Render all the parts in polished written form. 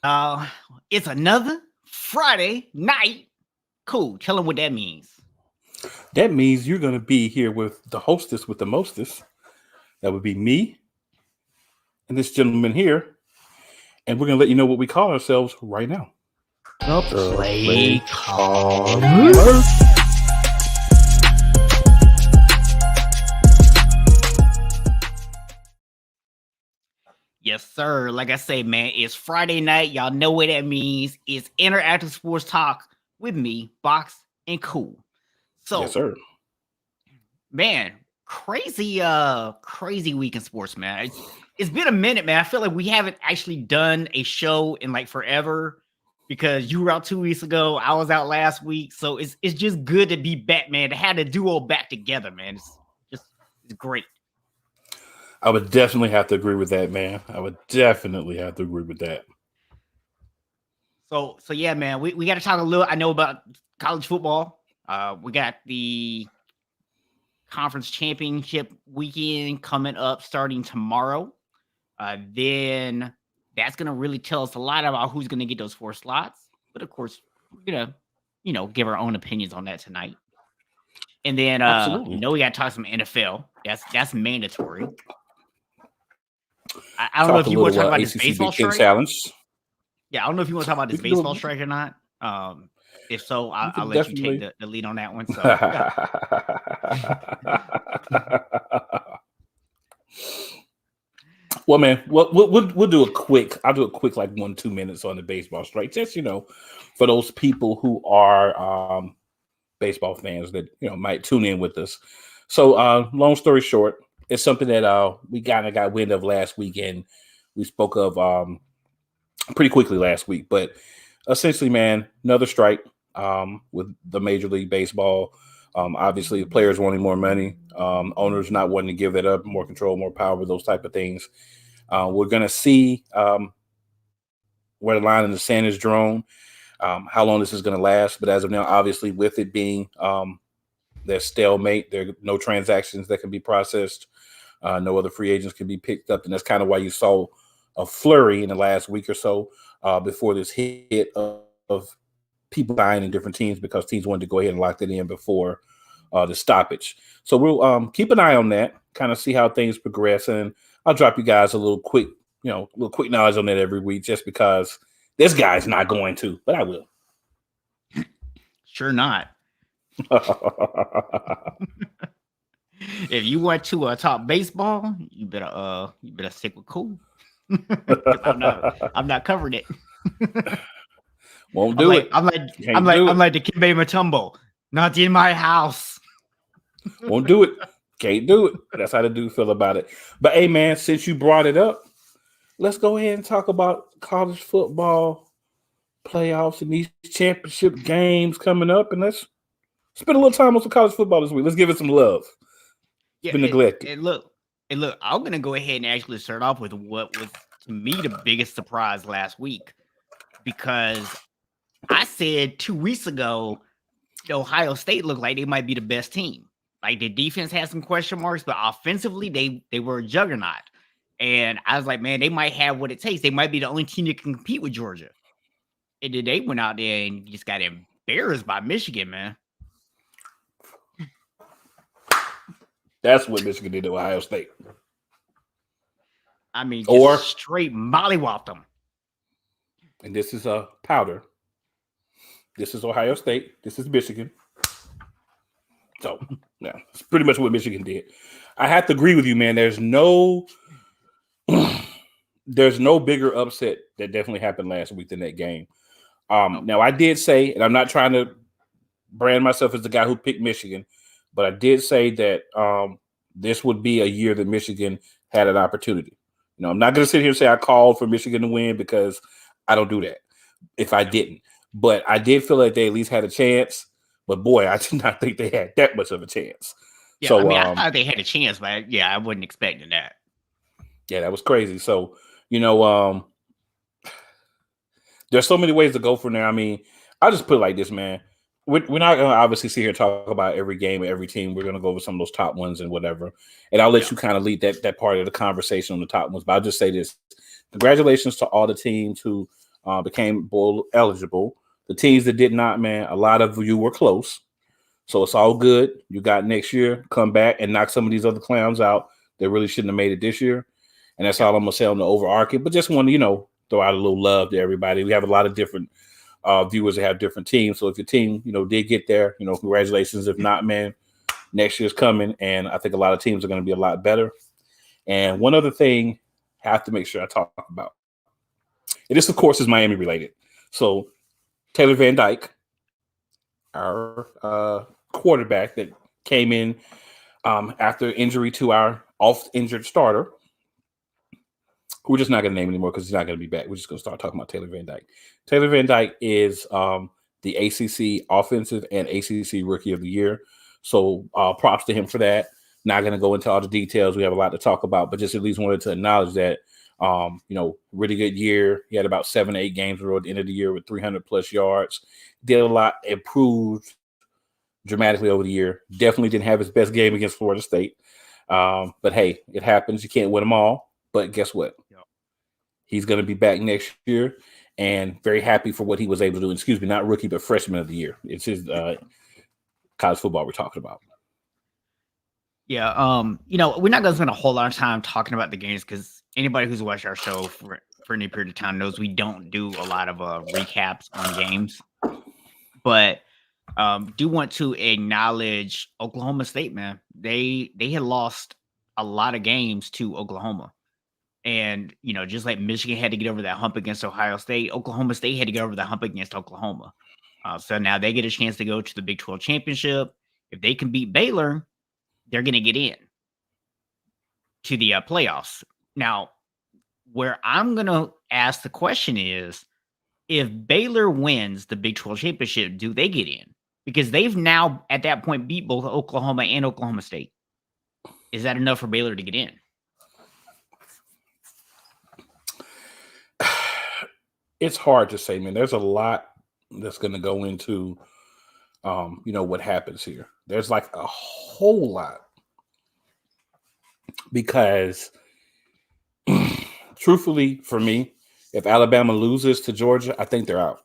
It's another Friday night. Cool. Tell them what that means. That means you're going to be here with the hostess with the mostest. That would be me and this gentleman here. And we're going to let you know what we call ourselves right now. The Play Yes, sir. Like I say, man, it's Friday night. Y'all know what that means. It's interactive sports talk with me, Box, and Cool. So, Yes, sir. man, crazy week in sports, man. It's been a minute, man. I feel like we haven't actually done a show in like forever because you were out 2 weeks ago. I was out last week. So it's just good to be back, man. To have the duo back together, man. It's great. I would definitely have to agree with that, man. I would definitely have to agree with that. So yeah, man, we got to talk a little. I know about college football. We got the conference championship weekend coming up starting tomorrow. Then that's going to really tell us a lot about who's going to get those 4 slots. But of course, we're going to, give our own opinions on that tonight. And then, we got to talk some NFL. That's mandatory. I don't know if you want to talk about this baseball strike. Challenge. Yeah, I don't know if you want to talk about this baseball strike or not. If so, I'll let you take the lead on that one. So, well, man, we'll do a quick. I'll do a quick, like 1-2 minutes on the baseball strike, just for those people who are baseball fans that might tune in with us. So, long story short, it's something that we kind of got wind of last weekend. We spoke of pretty quickly last week, but essentially, man, another strike with the Major League Baseball. Obviously, the players wanting more money, owners not wanting to give that up, more control, more power, those type of things. We're going to see where the line in the sand is drawn, how long this is going to last. But as of now, obviously, with it being their stalemate, there are no transactions that can be processed. No other free agents can be picked up. And that's kind of why you saw a flurry in the last week or so before this hit of people dying in different teams because teams wanted to go ahead and lock that in before the stoppage. So we'll keep an eye on that, kind of see how things progress. And I'll drop you guys a little quick knowledge on that every week just because this guy's not going to, but I will. Sure not. If you want to talk baseball, you better stick with Cool. I'm not covering it. Won't do it. I'm like the Kimbe Mutombo. Not in my house. Won't do it. Can't do it. That's how the dude feel about it. But hey, man, since you brought it up, let's go ahead and talk about college football playoffs and these championship games coming up, and let's spend a little time on some college football this week. Let's give it some love. It's been neglected. And look, I'm gonna go ahead and actually start off with what was to me the biggest surprise last week, because I said 2 weeks ago Ohio State looked like they might be the best team. Like the defense had some question marks, but offensively they were a juggernaut. And I was like, man, they might have what it takes. They might be the only team that can compete with Georgia. And then they went out there and just got embarrassed by Michigan, man. That's what Michigan did to Ohio State. I mean, just straight mollywopped them. And this is a powder. This is Ohio State. This is Michigan. So, yeah, it's pretty much what Michigan did. I have to agree with you, man. There's no bigger upset that definitely happened last week than that game. Now, I did say, and I'm not trying to brand myself as the guy who picked Michigan, but I did say that this would be a year that Michigan had an opportunity. I'm not going to sit here and say I called for Michigan to win because I don't do that if I didn't. But I did feel like they at least had a chance. But, boy, I did not think they had that much of a chance. Yeah, so, I thought they had a chance, but, yeah, I wasn't expecting that. Yeah, that was crazy. So, there's so many ways to go from there. I mean, I'll just put it like this, man. We're not going to obviously sit here and talk about every game and every team. We're going to go over some of those top ones and whatever. And I'll let you kind of lead that part of the conversation on the top ones. But I'll just say this. Congratulations to all the teams who became bowl eligible. The teams that did not, man, a lot of you were close. So it's all good. You got next year, come back and knock some of these other clowns out that really shouldn't have made it this year. And that's all I'm going to say on the overarching. But just want to, throw out a little love to everybody. We have a lot of different viewers that have different teams. So if your team, did get there, congratulations. If not, man, next year's coming. And I think a lot of teams are going to be a lot better. And one other thing I have to make sure I talk about. And this, of course, is Miami related. So Taylor Van Dyke, our quarterback that came in after injury to our oft-injured starter, who we're just not going to name anymore because he's not going to be back. We're just going to start talking about Taylor Van Dyke. Taylor Van Dyke is the ACC Offensive and ACC Rookie of the Year. So props to him for that. Not going to go into all the details. We have a lot to talk about, but just at least wanted to acknowledge that, really good year. He had about 7 or 8 games at the end of the year with 300+ yards. Did a lot, improved dramatically over the year. Definitely didn't have his best game against Florida State. But hey, it happens. You can't win them all. But guess what? He's going to be back next year, and very happy for what he was able to do. Excuse me, not rookie, but freshman of the year. It's his college football we're talking about. Yeah, we're not going to spend a whole lot of time talking about the games because anybody who's watched our show for any period of time knows we don't do a lot of recaps on games. But do want to acknowledge Oklahoma State, man. They had lost a lot of games to Oklahoma. And, just like Michigan had to get over that hump against Ohio State, Oklahoma State had to get over the hump against Oklahoma. So now they get a chance to go to the Big 12 championship. If they can beat Baylor, they're going to get in to the playoffs. Now, where I'm going to ask the question is, if Baylor wins the Big 12 championship, do they get in? Because they've now, at that point, beat both Oklahoma and Oklahoma State. Is that enough for Baylor to get in? It's hard to say, man. There's a lot that's going to go into, what happens here. There's like a whole lot because, truthfully, for me, if Alabama loses to Georgia, I think they're out,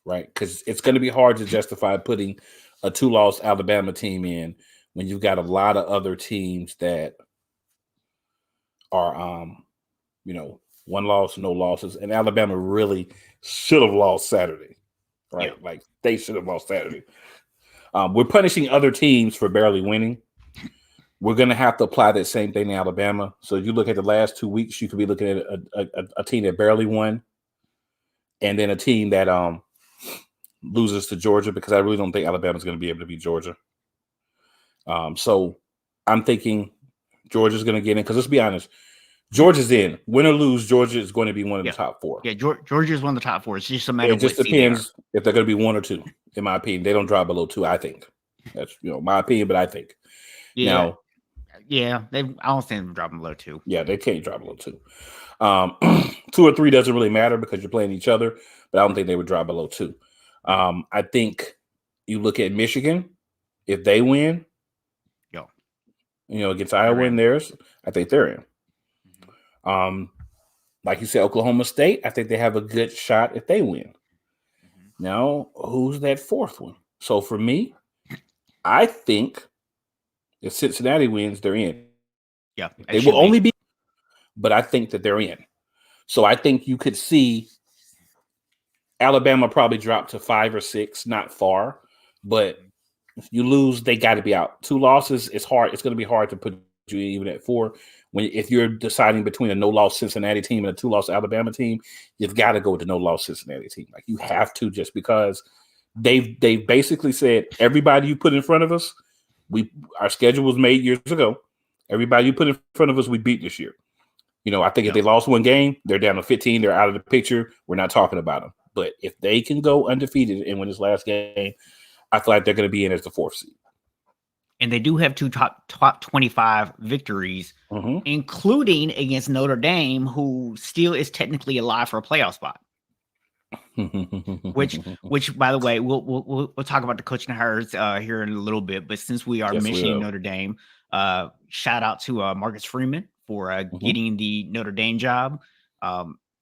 right? Because it's going to be hard to justify putting a 2-loss Alabama team in when you've got a lot of other teams that are, 1 loss, no losses. And Alabama really should have lost Saturday, right? Yeah. Like they should have lost Saturday. We're punishing other teams for barely winning. We're going to have to apply that same thing to Alabama. So if you look at the last 2 weeks, you could be looking at a team that barely won and then a team that loses to Georgia, because I really don't think Alabama's going to be able to beat Georgia. So I'm thinking Georgia's going to get in because let's be honest, Georgia's in. Win or lose, Georgia is going to be one of the top 4. Yeah, Georgia is one of the top 4. It's just a matter of it just depends if they're going to be 1 or 2. In my opinion, they don't drop below 2. I think that's my opinion, but I think now, I don't think them dropping below 2. Yeah, they can't drop below 2. 2 or 3 doesn't really matter because you're playing each other, but I don't think they would drop below 2. I think you look at Michigan, if they win, against Iowa and theirs, I think they're in. Like you said, Oklahoma State, I think they have a good shot if they win. Now, who's that 4th one? So for me, I think if Cincinnati wins, they're in. Yeah, they will only be, but I think that they're in. So I think you could see Alabama probably drop to 5 or 6, not far, but if you lose, they got to be out. 2 losses, it's hard. It's going to be hard to put you even at 4. If you're deciding between a no-loss Cincinnati team and a 2-loss Alabama team, you've got to go with the no-loss Cincinnati team. Like you have to, just because they've basically said everybody you put in front of us, our schedule was made years ago. Everybody you put in front of us, we beat this year. I think if they lost 1 game, they're down to 15. They're out of the picture. We're not talking about them. But if they can go undefeated and win this last game, I feel like they're going to be in as the 4th seed. And they do have 2 top 25 victories, including against Notre Dame, who still is technically alive for a playoff spot. which, by the way, we'll talk about the coaching hires here in a little bit. But since we are mentioning Notre Dame, shout out to Marcus Freeman for getting the Notre Dame job.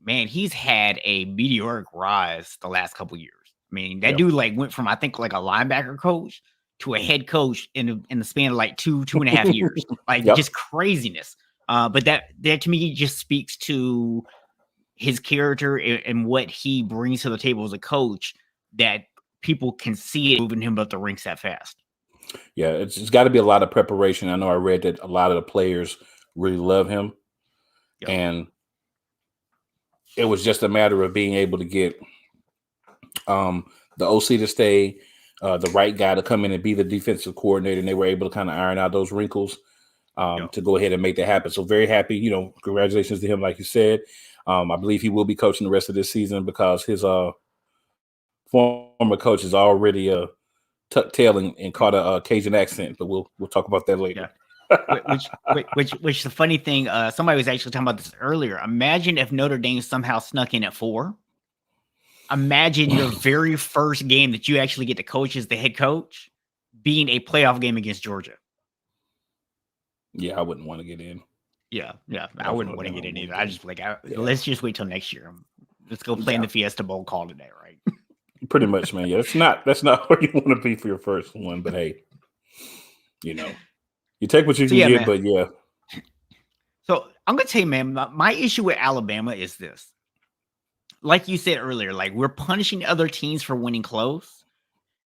man, he's had a meteoric rise the last couple years. I mean, that Yep. dude like went from I think like a linebacker coach to a head coach in the span of like 2.5 years. Like Yep. just craziness. But that to me just speaks to his character and what he brings to the table as a coach, that people can see it moving him up the ranks that fast. Yeah, it's got to be a lot of preparation. I know I read that a lot of the players really love him, Yep. and it was just a matter of being able to get the OC to stay, the right guy to come in and be the defensive coordinator, and they were able to kind of iron out those wrinkles to go ahead and make that happen. So very happy, congratulations to him, like you said. I believe he will be coaching the rest of this season because his former coach is already tucked tail and caught a Cajun accent, but we'll talk about that later. Yeah. which the funny thing, somebody was actually talking about this earlier. Imagine if Notre Dame somehow snuck in at 4. Imagine your very first game that you actually get to coach as the head coach being a playoff game against Georgia. Yeah, I wouldn't want to get in. Yeah, I wouldn't want to get in either. I just let's just wait till next year. Let's go play in the Fiesta Bowl call today, right? Pretty much, man. Yeah, that's not where you want to be for your first one, but hey, you take what you can get, man. But yeah. So I'm gonna tell you, man, my issue with Alabama is this. Like you said earlier, like we're punishing other teams for winning close.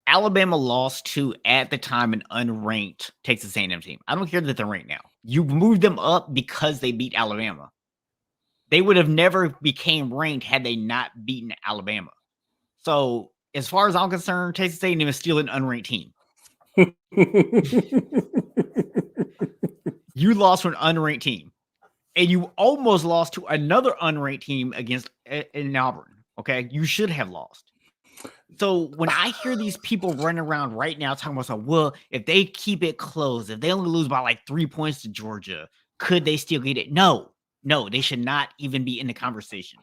Alabama lost to, at the time, an unranked Texas A&M team. I don't care that they're ranked now. You moved them up because they beat Alabama. They would have never became ranked had they not beaten Alabama. So as far as I'm concerned, Texas A&M is still an unranked team. You lost to an unranked team, and you almost lost to another unranked team in Auburn. Okay, you should have lost. So when I hear these people running around right now talking about, well, if they keep it close, if they only lose by like 3 points to Georgia, could they still get it? No, they should not even be in the conversation.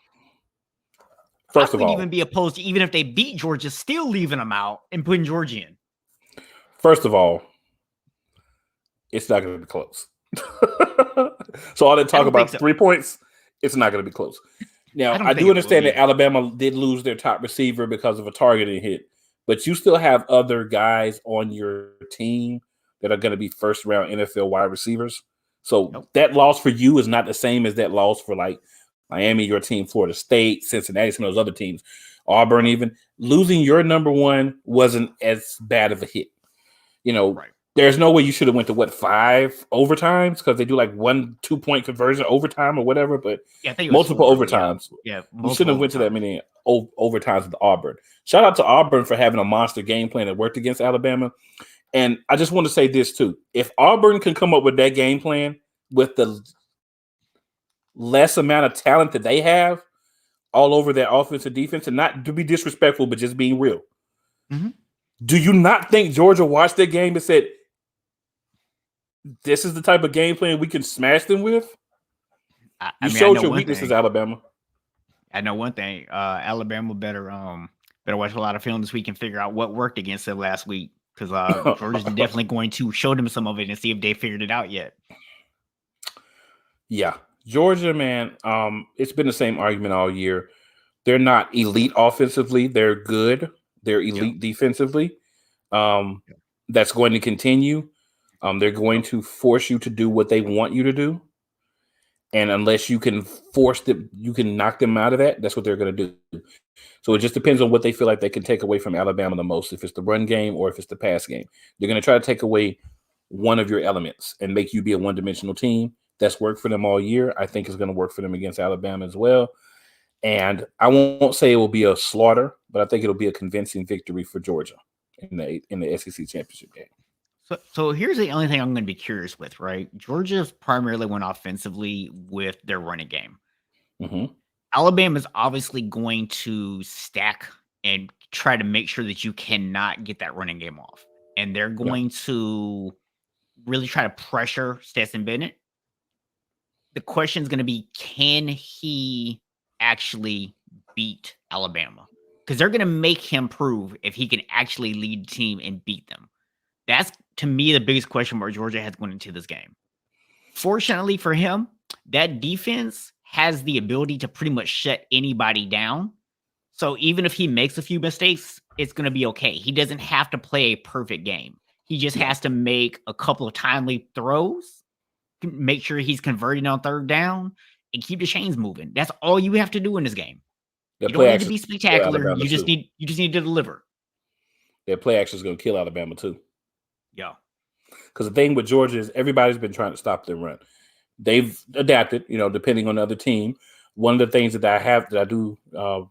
First of all, even be opposed to, even if they beat Georgia, still leaving them out and putting Georgia in. First of all, it's not going to be close. So all that talk about 3 points, it's not going to be close. Now, I do understand that Alabama did lose their top receiver because of a targeting hit, but you still have other guys on your team that are going to be first-round NFL wide receivers. So that loss for you is not the same as that loss for like Miami, your team, Florida State, Cincinnati, some of those other teams, Auburn even. Losing your number one wasn't as bad of a hit. Right. There's no way you should have went to 5 overtimes because they do like 1-2 point conversion overtime or whatever, but I think multiple overtimes. Yeah, you shouldn't have went to that many overtimes with Auburn. Shout out to Auburn for having a monster game plan that worked against Alabama. And I just want to say this too. If Auburn can come up with that game plan with the less amount of talent that they have all over their offense and defense, and not to be disrespectful, but just being real. Mm-hmm. Do you not think Georgia watched that game and said, this is the type of game plan we can smash them with? You showed your weaknesses, Alabama. I know one thing. Alabama better watch a lot of film this week and figure out what worked against them last week, because Georgia's definitely going to show them some of it and see if they figured it out yet. Yeah. Georgia, man, it's been the same argument all year. They're not elite offensively. They're good. They're elite defensively. That's going to continue. They're going to force you to do what they want you to do. And unless you can force them, you can knock them out of that. That's what they're going to do. So it just depends on what they feel like they can take away from Alabama the most. If it's the run game or if it's the pass game, they're going to try to take away one of your elements and make you be a one-dimensional team. That's worked for them all year. I think it's going to work for them against Alabama as well. And I won't say it will be a slaughter, but I think it'll be a convincing victory for Georgia in the SEC championship game. So here's the only thing I'm going to be curious with, right? Georgia's primarily went offensively with their running game. Mm-hmm. Alabama's obviously going to stack and try to make sure that you cannot get that running game off. And they're going to really try to pressure Stetson Bennett. The question is going to be, can he actually beat Alabama? Because they're going to make him prove if he can actually lead the team and beat them. That's, to me, the biggest question mark Georgia has going into this game. Fortunately for him, that defense has the ability to pretty much shut anybody down. So even if he makes a few mistakes, it's going to be okay. He doesn't have to play a perfect game. He just has to make a couple of timely throws, make sure he's converting on third down, and keep the chains moving. That's all you have to do in this game. Their You don't play need to be action is gonna kill spectacular. Alabama You just too. need to deliver. Their play action is going to kill Alabama too. Yeah. Because the thing with Georgia is everybody's been trying to stop their run. They've adapted, depending on the other team. One of the things that I do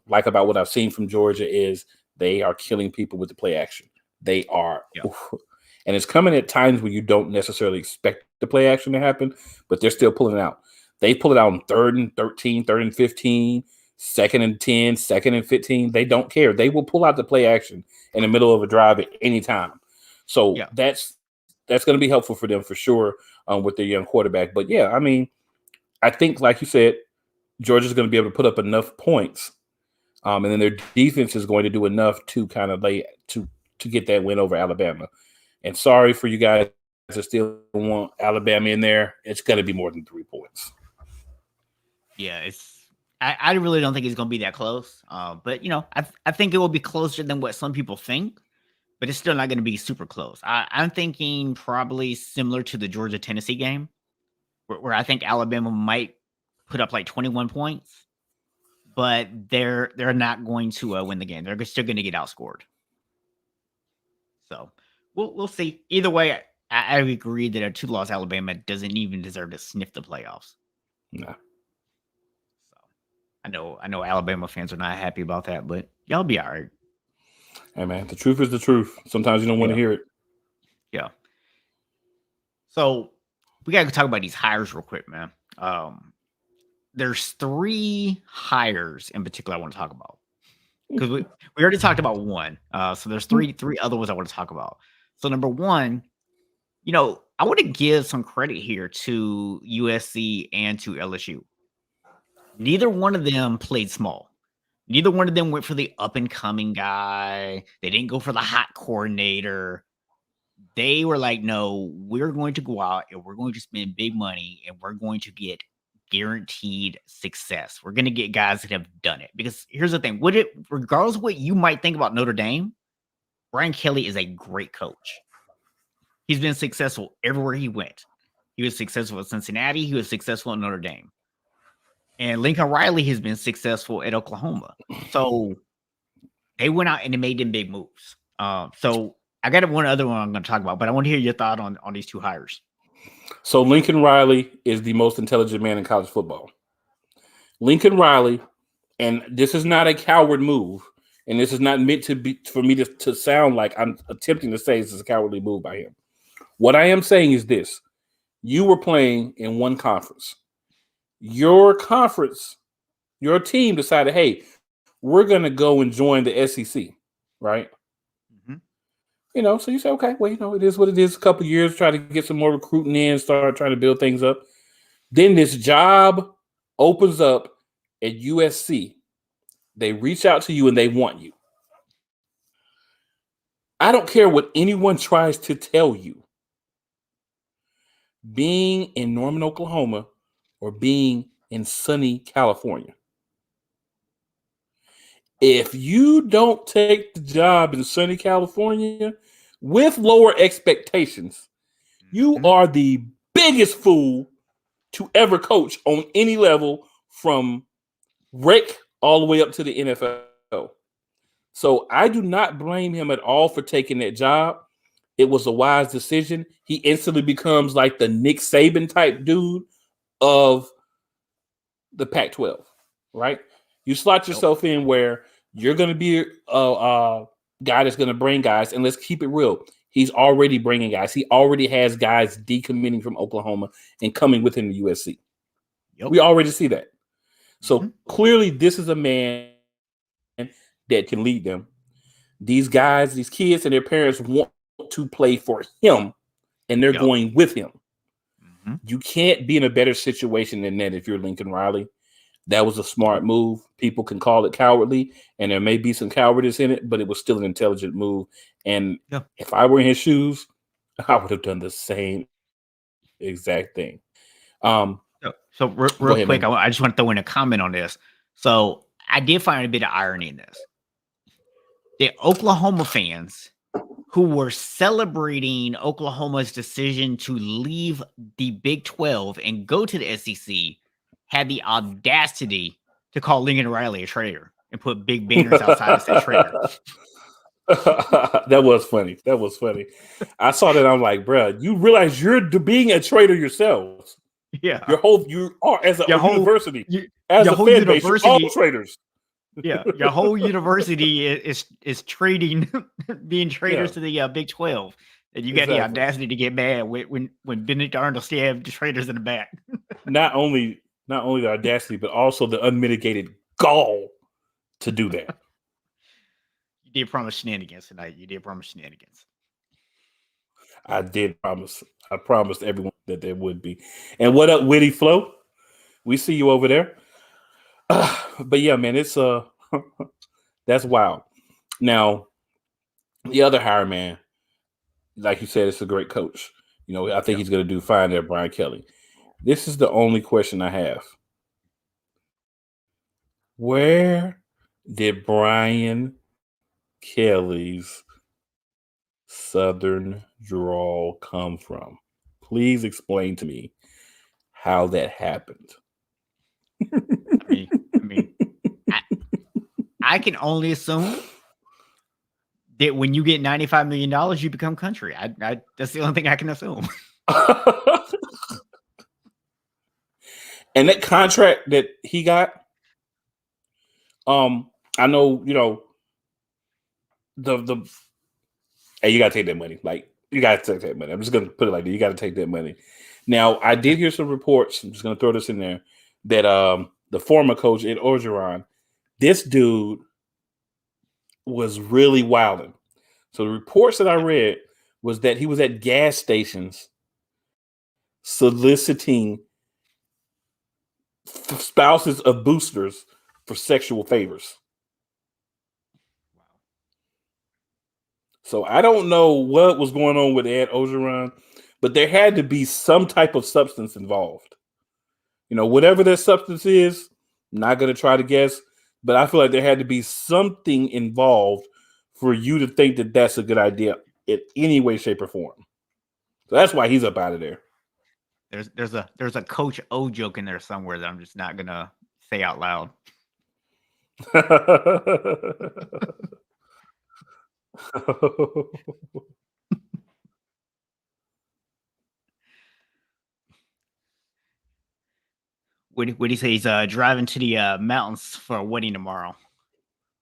like about what I've seen from Georgia is they are killing people with the play action. They are. Yeah. And it's coming at times where you don't necessarily expect the play action to happen, but they're still pulling it out. They pull it out on 3rd and 13, 3rd and 15, 2nd and 10, 2nd and 15. They don't care. They will pull out the play action in the middle of a drive at any time. So that's going to be helpful for them for sure with their young quarterback. But yeah, I mean, I think, like you said, Georgia's going to be able to put up enough points, and then their defense is going to do enough to kind of to get that win over Alabama. And sorry for you guys that still want Alabama in there. It's going to be more than 3 points. Yeah, I really don't think it's going to be that close. But I think it will be closer than what some people think. But it's still not going to be super close. I'm thinking probably similar to the Georgia-Tennessee game, where I think Alabama might put up like 21 points, but they're not going to win the game. They're still going to get outscored. So we'll see. Either way, I agree that a 2-loss Alabama doesn't even deserve to sniff the playoffs. No. So I know Alabama fans are not happy about that, but y'all be all right. Hey man, the truth is the truth. Sometimes you don't want to hear it. Yeah. So we got to talk about these hires real quick, man. There's 3 hires in particular I want to talk about because we already talked about one. So there's three other ones I want to talk about. So number one, I want to give some credit here to USC and to LSU. Neither one of them played small. Neither one of them went for the up-and-coming guy. They didn't go for the hot coordinator. They were like, no, we're going to go out and we're going to spend big money and we're going to get guaranteed success. We're going to get guys that have done it. Because here's the thing. Regardless of what you might think about Notre Dame, Brian Kelly is a great coach. He's been successful everywhere he went. He was successful at Cincinnati. He was successful at Notre Dame. And Lincoln Riley has been successful at Oklahoma. So they went out and they made them big moves. So I got one other one I'm going to talk about, but I want to hear your thought on these 2 hires. So Lincoln Riley is the most intelligent man in college football. Lincoln Riley, and this is not a coward move, and this is not meant to be for me to sound like I'm attempting to say this is a cowardly move by him. What I am saying is this. You were playing in one conference. Your conference, your team decided, hey, we're going to go and join the SEC, right? Mm-hmm. So you say, okay, well, it is what it is. A couple of years, try to get some more recruiting in, start trying to build things up. Then this job opens up at USC. They reach out to you and they want you. I don't care what anyone tries to tell you. Being in Norman, Oklahoma, or being in sunny California. If you don't take the job in sunny California with lower expectations, you are the biggest fool to ever coach on any level from rec all the way up to the NFL. So I do not blame him at all for taking that job. It was a wise decision. He instantly becomes like the Nick Saban type dude of the Pac-12, right? You slot yourself in where you're going to be a guy that's going to bring guys, and let's keep it real. He's already bringing guys. He already has guys decommitting from Oklahoma and coming within the USC. Yep. We already see that. So clearly this is a man that can lead them. These guys, these kids and their parents want to play for him, and they're going with him. You can't be in a better situation than that if you're Lincoln Riley. That was a smart move. People can call it cowardly, and there may be some cowardice in it, but it was still an intelligent move. And if I were in his shoes, I would have done the same exact thing. So real Go ahead, quick, man. I just want to throw in a comment on this. So I did find a bit of irony in this. The Oklahoma fans who were celebrating Oklahoma's decision to leave the Big 12 and go to the SEC had the audacity to call Lincoln Riley a traitor and put big banners outside that said traitor. That was funny. That was funny. I saw that. I'm like, bruh, you realize you're being a traitor yourselves. Yeah. You are as a university, as your a whole fan base, you're all university, traitors. Yeah, your whole university is trading, being traitors to the Big 12, and you got the audacity to get mad when Benedict Arnold stabbed the traitors in the back. Not only the audacity, but also the unmitigated gall to do that. You did promise shenanigans tonight. You did promise shenanigans. I did promise. I promised everyone that there would be. And what up, Witty Flow? We see you over there. But yeah, man, it's that's wild. Now, the other hire, man, like you said, it's a great coach. You know, I think he's going to do fine there, Brian Kelly. This is the only question I have. Where did Brian Kelly's Southern drawl come from? Please explain to me how that happened. I can only assume that when you get $95 million, you become country. That's the only thing I can assume. And that contract that he got, I know, you know, hey, you gotta take that money. Like, you gotta take that money. I'm just gonna put it like that. You gotta take that money. Now, I did hear some reports. I'm just gonna throw this in there that the former coach Ed Orgeron, this dude was really wilding. So the reports that I read was that he was at gas stations soliciting spouses of boosters for sexual favors. So I don't know what was going on with Ed Orgeron, but there had to be some type of substance involved. You know, whatever that substance is, I'm not going to try to guess, but I feel like there had to be something involved for you to think that that's a good idea in any way, shape, or form. So that's why he's up out of there. There's a Coach O joke in there somewhere that I'm just not gonna say out loud. What do you say? He's driving to the mountains for a wedding tomorrow.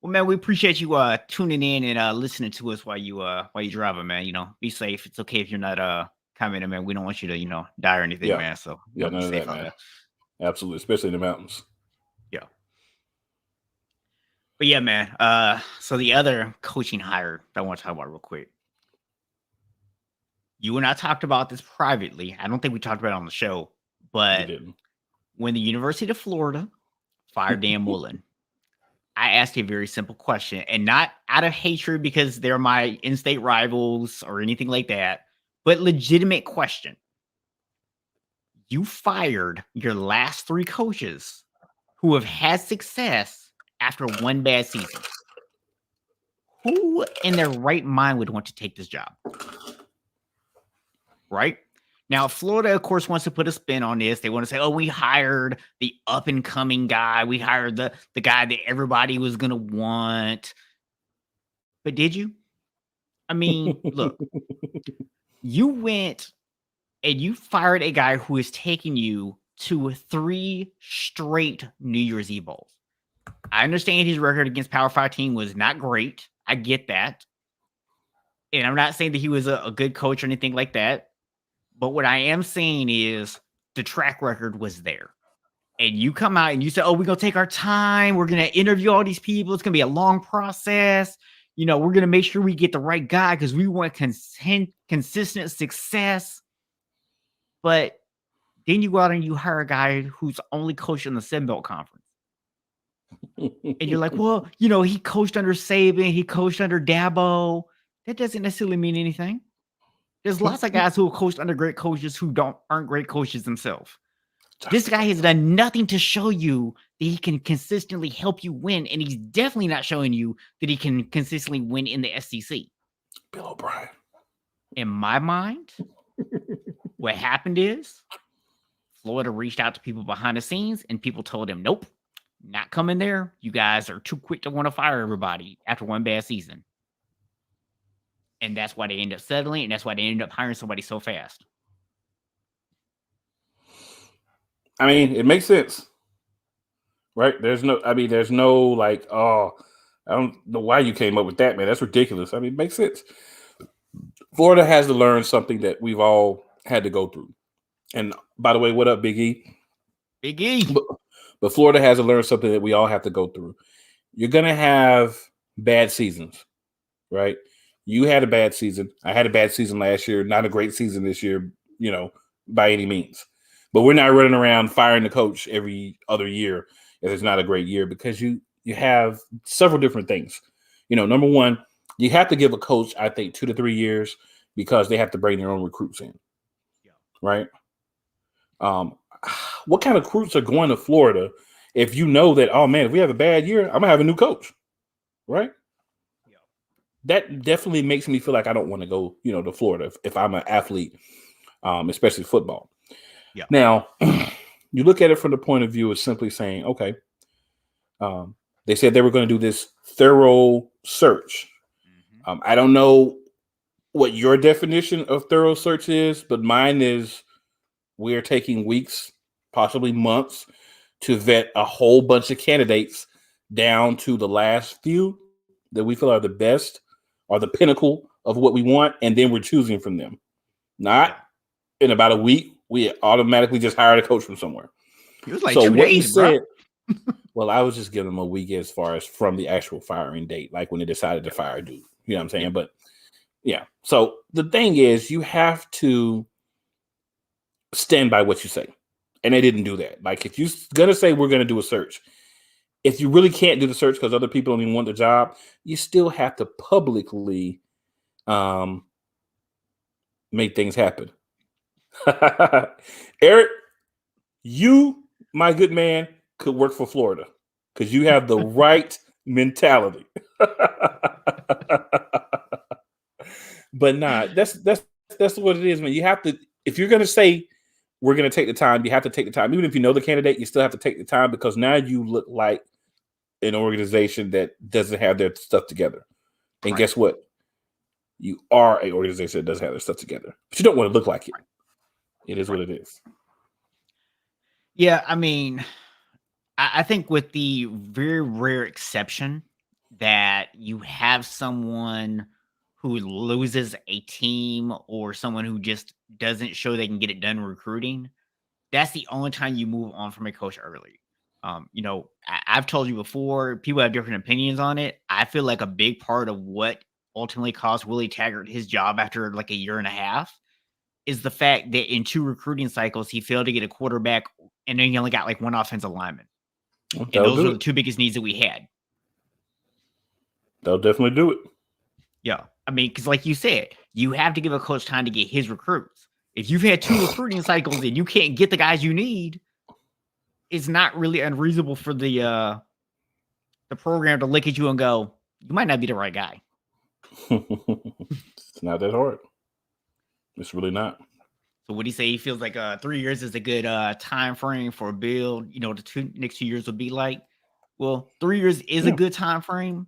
Well, man, we appreciate you tuning in and listening to us while you driving, man. You know, be safe. It's okay if you're not commenting, man. We don't want you to die or anything, man. So none of that, man. Absolutely, especially in the mountains. Yeah. But yeah, man. So the other coaching hire that I want to talk about real quick. You and I talked about this privately. I don't think we talked about it on the show, but when the University of Florida fired Dan Mullen, I asked a very simple question, and not out of hatred because they're my in-state rivals or anything like that, but legitimate question. You fired your last 3 coaches who have had success after one bad season. Who in their right mind would want to take this job? Right? Now, Florida, of course, wants to put a spin on this. They want to say, oh, we hired the up-and-coming guy. We hired the guy that everybody was going to want. But did you? I mean, look, you went and you fired a guy who is taking you to 3 straight New Year's Eve bowls. I understand his record against Power 5 team was not great. I get that. And I'm not saying that he was a good coach or anything like that. But what I am saying is the track record was there. And you come out and you say, oh, we're going to take our time. We're going to interview all these people. It's going to be a long process. We're going to make sure we get the right guy because we want consistent success. But then you go out and you hire a guy who's only coached in the Sun Belt Conference. And you're like, well, he coached under Saban. He coached under Dabo. That doesn't necessarily mean anything. There's lots of guys who have coached under great coaches who aren't great coaches themselves. This guy has done nothing to show you that he can consistently help you win, and he's definitely not showing you that he can consistently win in the SEC. Bill O'Brien. In my mind, what happened is Florida reached out to people behind the scenes, and people told him, nope, not coming there. You guys are too quick to want to fire everybody after one bad season. And that's why they end up settling, and that's why they ended up hiring somebody so fast. I mean, it makes sense, right? There's no like, oh, I don't know why you came up with that, man. That's ridiculous. I mean, it makes sense. Florida has to learn something that we've all had to go through. And by the way, what up, Big E? Big E. But Florida has to learn something that we all have to go through. You're going to have bad seasons, right? You had a bad season. I had a bad season last year. Not a great season this year, by any means. But we're not running around firing the coach every other year if it's not a great year, because you have several different things. Number one, you have to give a coach, I think, 2 to 3 years because they have to bring their own recruits in, right? What kind of recruits are going to Florida if you know that, oh, man, if we have a bad year, I'm going to have a new coach, right? Yeah. That definitely makes me feel like I don't want to go, to Florida if I'm an athlete, especially football. Yeah. Now, you look at it from the point of view of simply saying, okay, they said they were going to do this thorough search. Mm-hmm. I don't know what your definition of thorough search is, but mine is we're taking weeks, possibly months, to vet a whole bunch of candidates down to the last few that we feel are the best or the pinnacle of what we want, and then we're choosing from them. Not in about a week, we automatically just hired a coach from somewhere. It was like 2 days, bro. Well, I was just giving them a week as far as from the actual firing date, like when they decided to fire a dude. You know what I'm saying? Yeah. But yeah. So the thing is, you have to stand by what you say. And they didn't do that. Like, if you're going to say we're going to do a search, if you really can't do the search because other people don't even want the job, you still have to publicly make things happen. Eric, you, my good man, could work for Florida because you have the right mentality. But nah, that's what it is, man. You have to, if you're going to say we're going to take the time, you have to take the time. Even if you know the candidate, you still have to take the time, because now you look like an organization that doesn't have their stuff together. And right. Guess what? You are an organization that doesn't have their stuff together, but you don't want to look like it. It is right. What it is. Yeah, I mean, I think with the very rare exception that you have someone who loses a team or someone who just doesn't show they can get it done recruiting, that's the only time you move on from a coach early. I've told you before, people have different opinions on it. I feel like a big part of what ultimately cost Willie Taggart his job after like a year and a half is the fact that in 2 recruiting cycles, he failed to get a quarterback, and then he only got like 1 offensive lineman. And those were the 2 biggest needs that we had. They'll definitely do it. Yeah. I mean, because like you said, you have to give a coach time to get his recruits. If you've had 2 recruiting cycles and you can't get the guys you need, it's not really unreasonable for the program to look at you and go, you might not be the right guy. It's not that hard. It's really not. So what do you say? He feels like 3 years is a good time frame for a build. The next 2 years would be like. Well, 3 years is a good time frame,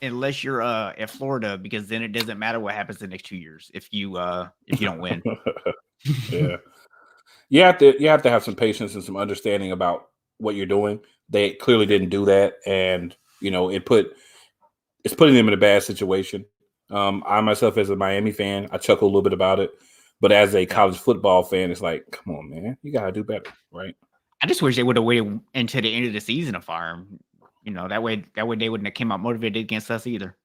unless you're at Florida, because then it doesn't matter what happens the next 2 years if you don't win. Yeah, you have to have some patience and some understanding about what you're doing. They clearly didn't do that, and it's putting them in a bad situation. I myself, as a Miami fan, I chuckle a little bit about it, but as a college football fan, it's like, come on, man, you gotta do better, right? I just wish they would have waited until the end of the season to fire him. That way they wouldn't have came out motivated against us either.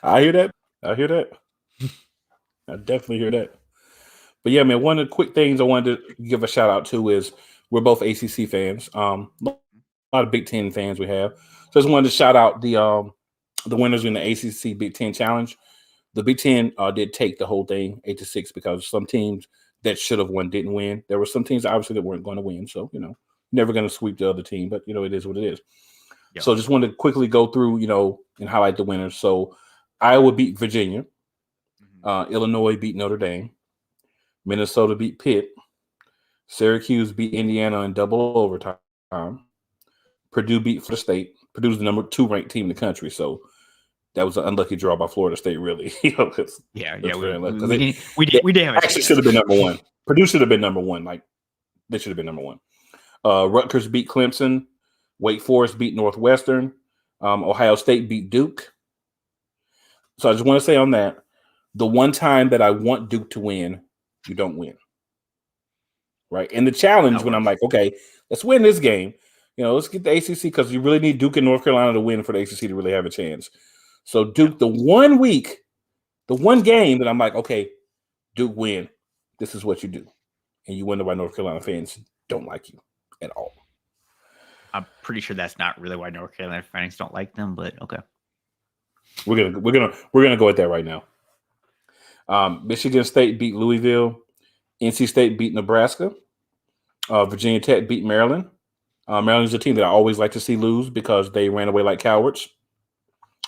I hear that. I definitely hear that. But yeah, man, one of the quick things I wanted to give a shout out to is we're both ACC fans. A lot of Big Ten fans we have. So I just wanted to shout out the winners in the ACC Big Ten Challenge. The Big Ten did take the whole thing 8-6 because some teams that should have won didn't win. There were some teams obviously that weren't going to win. So, never going to sweep the other team, but it is what it is. Yeah. So just wanted to quickly go through, and highlight the winners. So Iowa beat Virginia. Illinois beat Notre Dame. Minnesota beat Pitt. Syracuse beat Indiana in double overtime. Purdue beat Florida State. Purdue's the number 2 ranked team in the country. So that was an unlucky draw by Florida State, really. We damaged. Actually, should have been number 1. Purdue should have been number 1. Like they should have been number 1. Rutgers beat Clemson. Wake Forest beat Northwestern. Ohio State beat Duke. So I just want to say on that, the one time that I want Duke to win, you don't win. Right? And the challenge when I'm like, okay, let's win this game. Let's get the ACC because you really need Duke and North Carolina to win for the ACC to really have a chance. So Duke, the one game that I'm like, okay, Duke win. This is what you do. And you wonder why North Carolina fans don't like you at all. I'm pretty sure that's not really why North Carolina fans don't like them, but okay. We're gonna go at that right now. Michigan State beat Louisville. NC State beat Nebraska. Virginia Tech beat Maryland. Maryland's a team that I always like to see lose because they ran away like cowards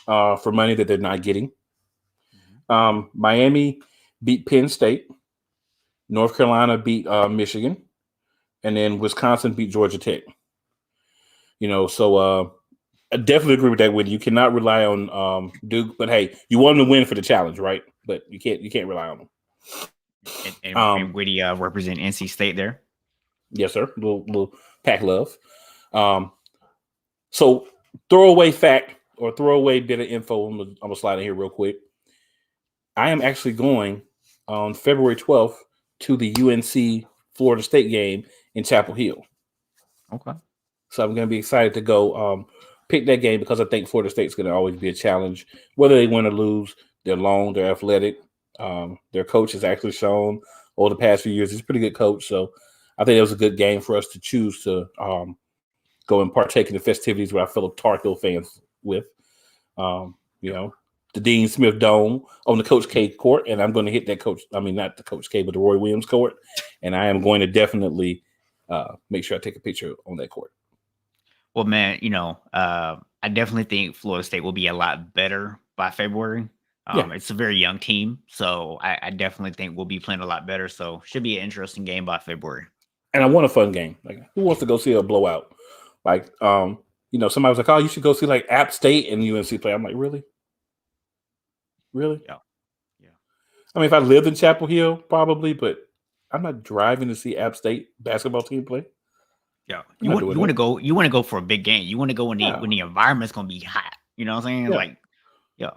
for money that they're not getting. Miami beat Penn State. North Carolina beat Michigan. And then Wisconsin beat Georgia Tech. So I definitely agree with that win. You cannot rely on Duke, but hey, you want them to win for the challenge, right? But you can't rely on them. And Whitty represent NC State there. Yes, sir. Little pack love. So throwaway fact or throwaway bit of info. I'm gonna slide in here real quick. I am actually going on February 12th to the UNC Florida State game in Chapel Hill. Okay. So I'm going to be excited to go pick that game because I think Florida State's going to always be a challenge. Whether they win or lose, they're long, they're athletic. Their coach has actually shown over the past few years he's a pretty good coach. So I think it was a good game for us to choose to go and partake in the festivities with our fellow Tar Heel fans with. The Dean Smith Dome on the Coach K court, and I'm going to hit that not the Coach K, but the Roy Williams court. And I am going to definitely make sure I take a picture on that court. Well, man, I definitely think Florida State will be a lot better by February. It's a very young team, so I definitely think we'll be playing a lot better. So should be an interesting game by February. And I want a fun game. Like, who wants to go see a blowout? Like, somebody was like, "Oh, you should go see like App State and UNC play." I'm like, really? Yeah. I mean, if I lived in Chapel Hill, probably, but I'm not driving to see App State basketball team play. Yeah, you want to go for a big game. You want to go when the environment's going to be hot. You know what I'm saying? Yeah.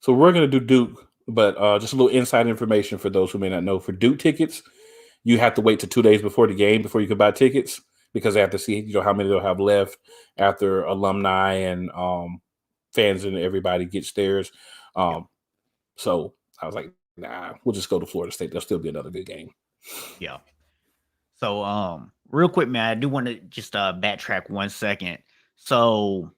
So we're going to do Duke, but just a little inside information for those who may not know. For Duke tickets, you have to wait till 2 days before the game before you can buy tickets because they have to see how many they'll have left after alumni and fans and everybody gets theirs. So I was like, nah, we'll just go to Florida State. There'll still be another good game. Yeah. So, real quick, man, I do want to just backtrack 1 second. So,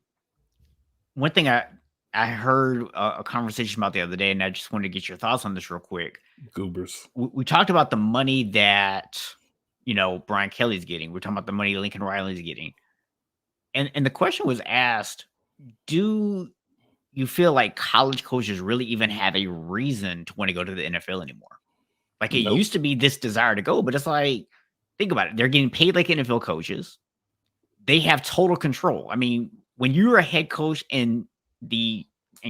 one thing I heard a conversation about the other day, and I just wanted to get your thoughts on this real quick. Goobers. We talked about the money that, Brian Kelly's getting. We're talking about the money Lincoln Riley's getting. And the question was asked, do you feel like college coaches really even have a reason to want to go to the NFL anymore? Like it used to be this desire to go, but it's like, think about it. They're getting paid like NFL coaches. They have total control. I mean, when you're a head coach in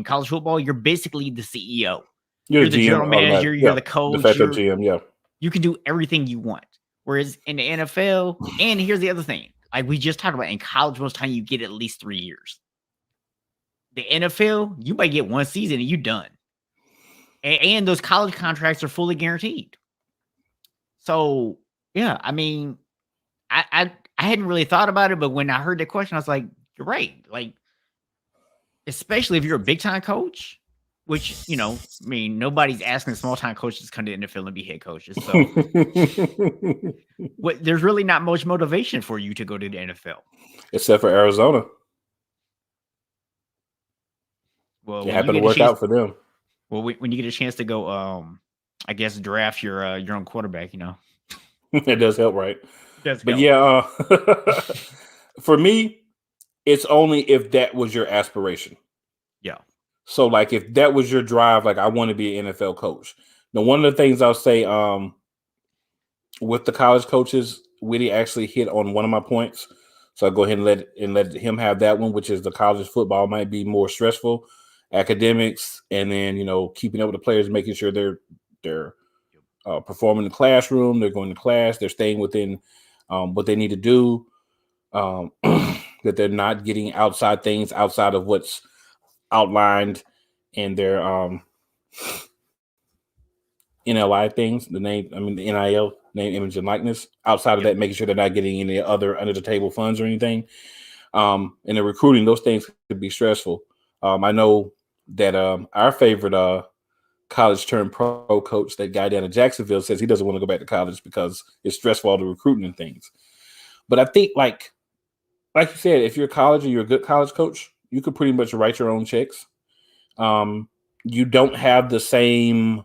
college football, you're basically the CEO. You're the general manager. You're the coach. The facto GM, yeah. You can do everything you want. Whereas in the NFL, and here's the other thing. Like we just talked about, in college, most time you get at least 3 years. The NFL, you might get 1 season and you're done. And those college contracts are fully guaranteed. So, yeah, I mean, I hadn't really thought about it, but when I heard the question, I was like, you're right. Like, especially if you're a big-time coach, which, nobody's asking small-time coaches to come to the NFL and be head coaches. So, there's really not much motivation for you to go to the NFL. Except for Arizona. Well, it happened to work out for them. Well, when you get a chance to go, I guess draft your own quarterback, It does help, right? it does But help. yeah, for me, it's only if that was your aspiration. Yeah. So, like, if that was your drive, like, I want to be an NFL coach. Now, one of the things I'll say, with the college coaches, Whitty actually hit on one of my points. So I'll go ahead and let him have that one, which is the college football might be more stressful, academics, and then keeping up with the players, making sure they're performing in the classroom, they're going to class, they're staying within what they need to do, that they're not getting outside things outside of what's outlined in their NLI things, the NIL, name, image, and likeness. Outside of that, making sure they're not getting any other under the table funds or anything. And the recruiting, those things could be stressful. I know that our favorite college turned pro coach, that guy down in Jacksonville, says he doesn't want to go back to college because it's stressful, all the recruiting and things. But I think, like you said, if you're a college and you're a good college coach, you could pretty much write your own checks. You don't have the same,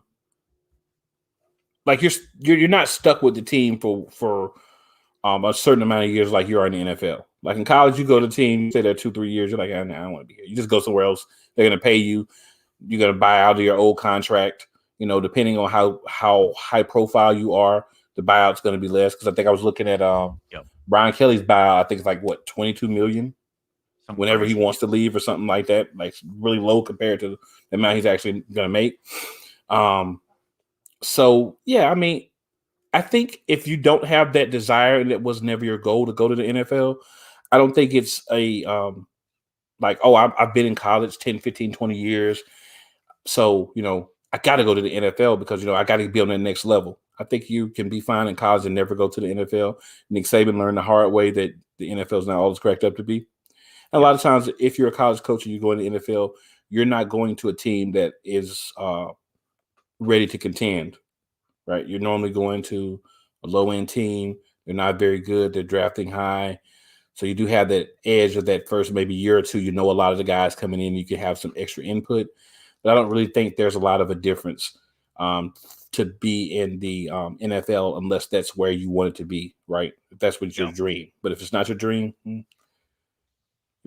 like, you're not stuck with the team for a certain amount of years like you are in the NFL. Like in college, you go to the team, you stay there 2-3 years, you're like, I don't want to be here. You just go somewhere else. They're going to pay you. You're going to buy out of your old contract. Depending on how high profile you are, the buyout's going to be less. Because I think I was looking at Brian Kelly's buyout. I think it's like what, $22 million whenever he wants to leave or something like that. Like really low compared to the amount he's actually going to make. So yeah, I mean, I think if you don't have that desire and it was never your goal to go to the NFL, I don't think it's a like, oh, I've been in college 10, 15, 20 years. So, I got to go to the NFL because, I got to be on the next level. I think you can be fine in college and never go to the NFL. Nick Saban learned the hard way that the NFL is not all it's cracked up to be. And a lot of times, if you're a college coach and you go in the NFL, you're not going to a team that is ready to contend. Right, you're normally going to a low-end team. They're not very good. They're drafting high. So you do have that edge of that first maybe year or two. A lot of the guys coming in, you can have some extra input. But I don't really think there's a lot of a difference to be in the NFL unless that's where you want it to be, right? If that's what your dream. But if it's not your dream, you're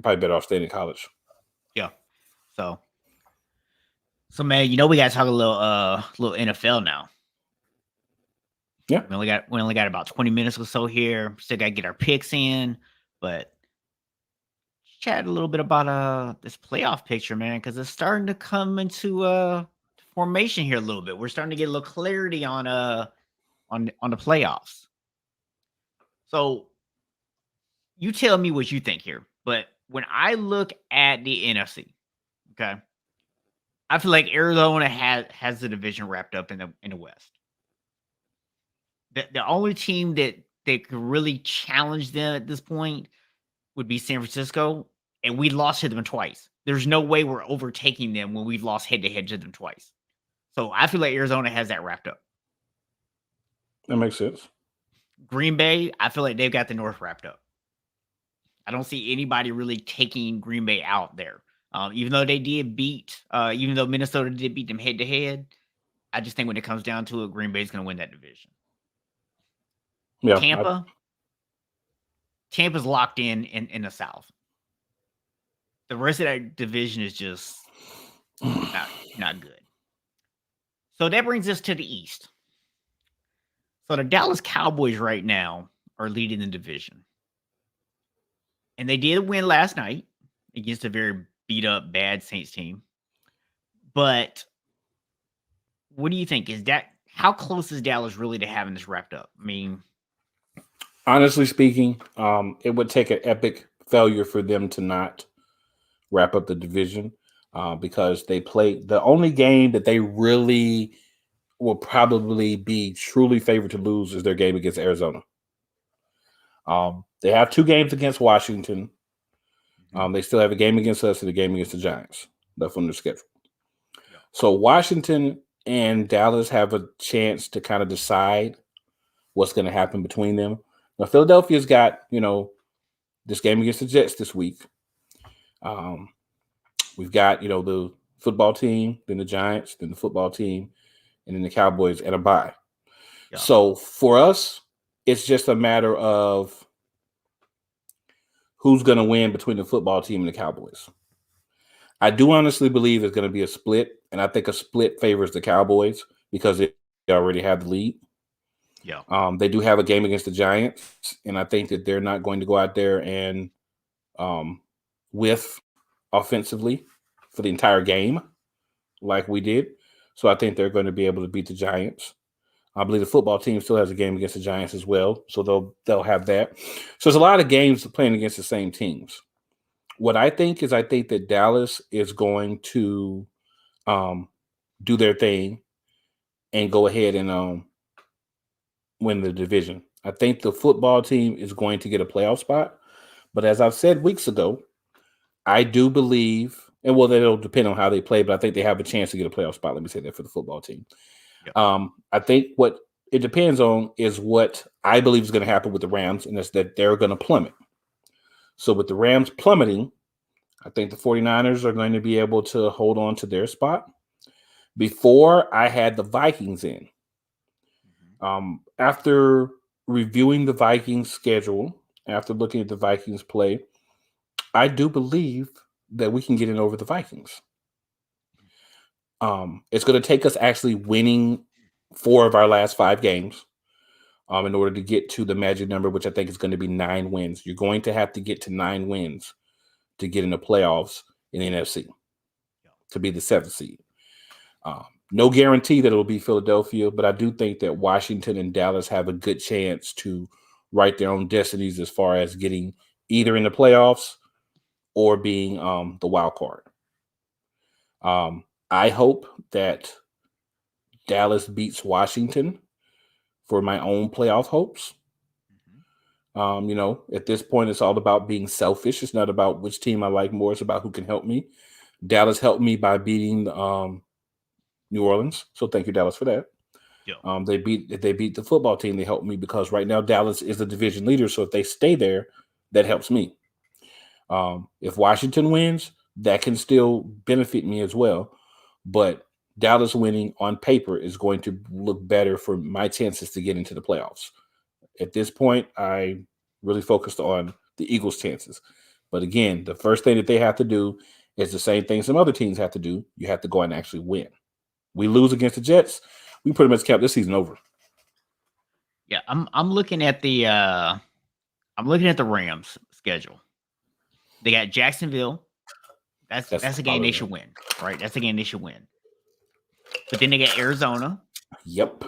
probably better off staying in college. Yeah. So man, we got to talk a little NFL now. Yeah. We only got about 20 minutes or so here. Still got to get our picks in, but chat a little bit about this playoff picture, man, because it's starting to come into formation here a little bit. We're starting to get a little clarity on the playoffs. So you tell me what you think here. But when I look at the NFC, okay, I feel like Arizona has the division wrapped up in the West. The only team that could really challenge them at this point would be San Francisco, and we lost to them twice. There's no way we're overtaking them when we've lost head-to-head to them twice. So I feel like Arizona has that wrapped up. That makes sense. Green Bay, I feel like they've got the North wrapped up. I don't see anybody really taking Green Bay out there. Even though they did even though Minnesota did beat them head-to-head, I just think when it comes down to it, Green Bay's going to win that division. Yeah, Tampa's locked in the South. The rest of that division is just not good. So that brings us to the East. So the Dallas Cowboys right now are leading the division. And they did win last night against a very beat up, bad Saints team. But what do you think? How close is Dallas really to having this wrapped up? I mean, honestly speaking, it would take an epic failure for them to not wrap up the division because they played the only game that they really will probably be truly favored to lose is their game against Arizona. They have 2 games against Washington. They still have a game against us and a game against the Giants left on their schedule. Yeah. So Washington and Dallas have a chance to kind of decide what's going to happen between them. Now, Philadelphia's got, this game against the Jets this week. We've got, the football team, then the Giants, then the football team, and then the Cowboys at a bye. Yeah. So for us, it's just a matter of who's going to win between the football team and the Cowboys. I do honestly believe it's going to be a split, and I think a split favors the Cowboys because they already have the lead. Yeah. They do have a game against the Giants, and I think that they're not going to go out there and whiff offensively for the entire game like we did. So I think they're going to be able to beat the Giants. I believe the football team still has a game against the Giants as well, so they'll have that. So there's a lot of games playing against the same teams. What I think that Dallas is going to do their thing and go ahead and win the division. I think the football team is going to get a playoff spot, but as I've said weeks ago, I do believe, and well, it'll depend on how they play, but I think they have a chance to get a playoff spot. Let me say that for the football team. Yep. I think what it depends on is what I believe is going to happen with the Rams, and that's that they're going to plummet. So with the Rams plummeting, I think the 49ers are going to be able to hold on to their spot. Before I had the Vikings in. After reviewing the Vikings schedule, after looking at the Vikings play, I do believe that we can get in over the Vikings. It's going to take us actually winning 4 of our last 5 games in order to get to the magic number, which I think is going to be 9 wins. You're going to have to get to 9 wins to get in the playoffs in the NFC to be the 7th seed. No guarantee that it'll be Philadelphia, but I do think that Washington and Dallas have a good chance to write their own destinies as far as getting either in the playoffs or being the wild card. I hope that Dallas beats Washington for my own playoff hopes. At this point, it's all about being selfish. It's not about which team I like more. It's about who can help me. Dallas helped me by beating New Orleans. So thank you, Dallas, for that. Yeah. They beat the football team. They helped me because right now Dallas is the division leader. So if they stay there, that helps me. If Washington wins, that can still benefit me as well. But Dallas winning on paper is going to look better for my chances to get into the playoffs. At this point, I really focused on the Eagles' chances. But again, the first thing that they have to do is the same thing some other teams have to do. You have to go and actually win. We lose against the Jets, we pretty much kept this season over. Yeah, I'm looking at the Rams schedule. They got Jacksonville. That's a game they should win, right? That's a game they should win. But then they got Arizona. Yep.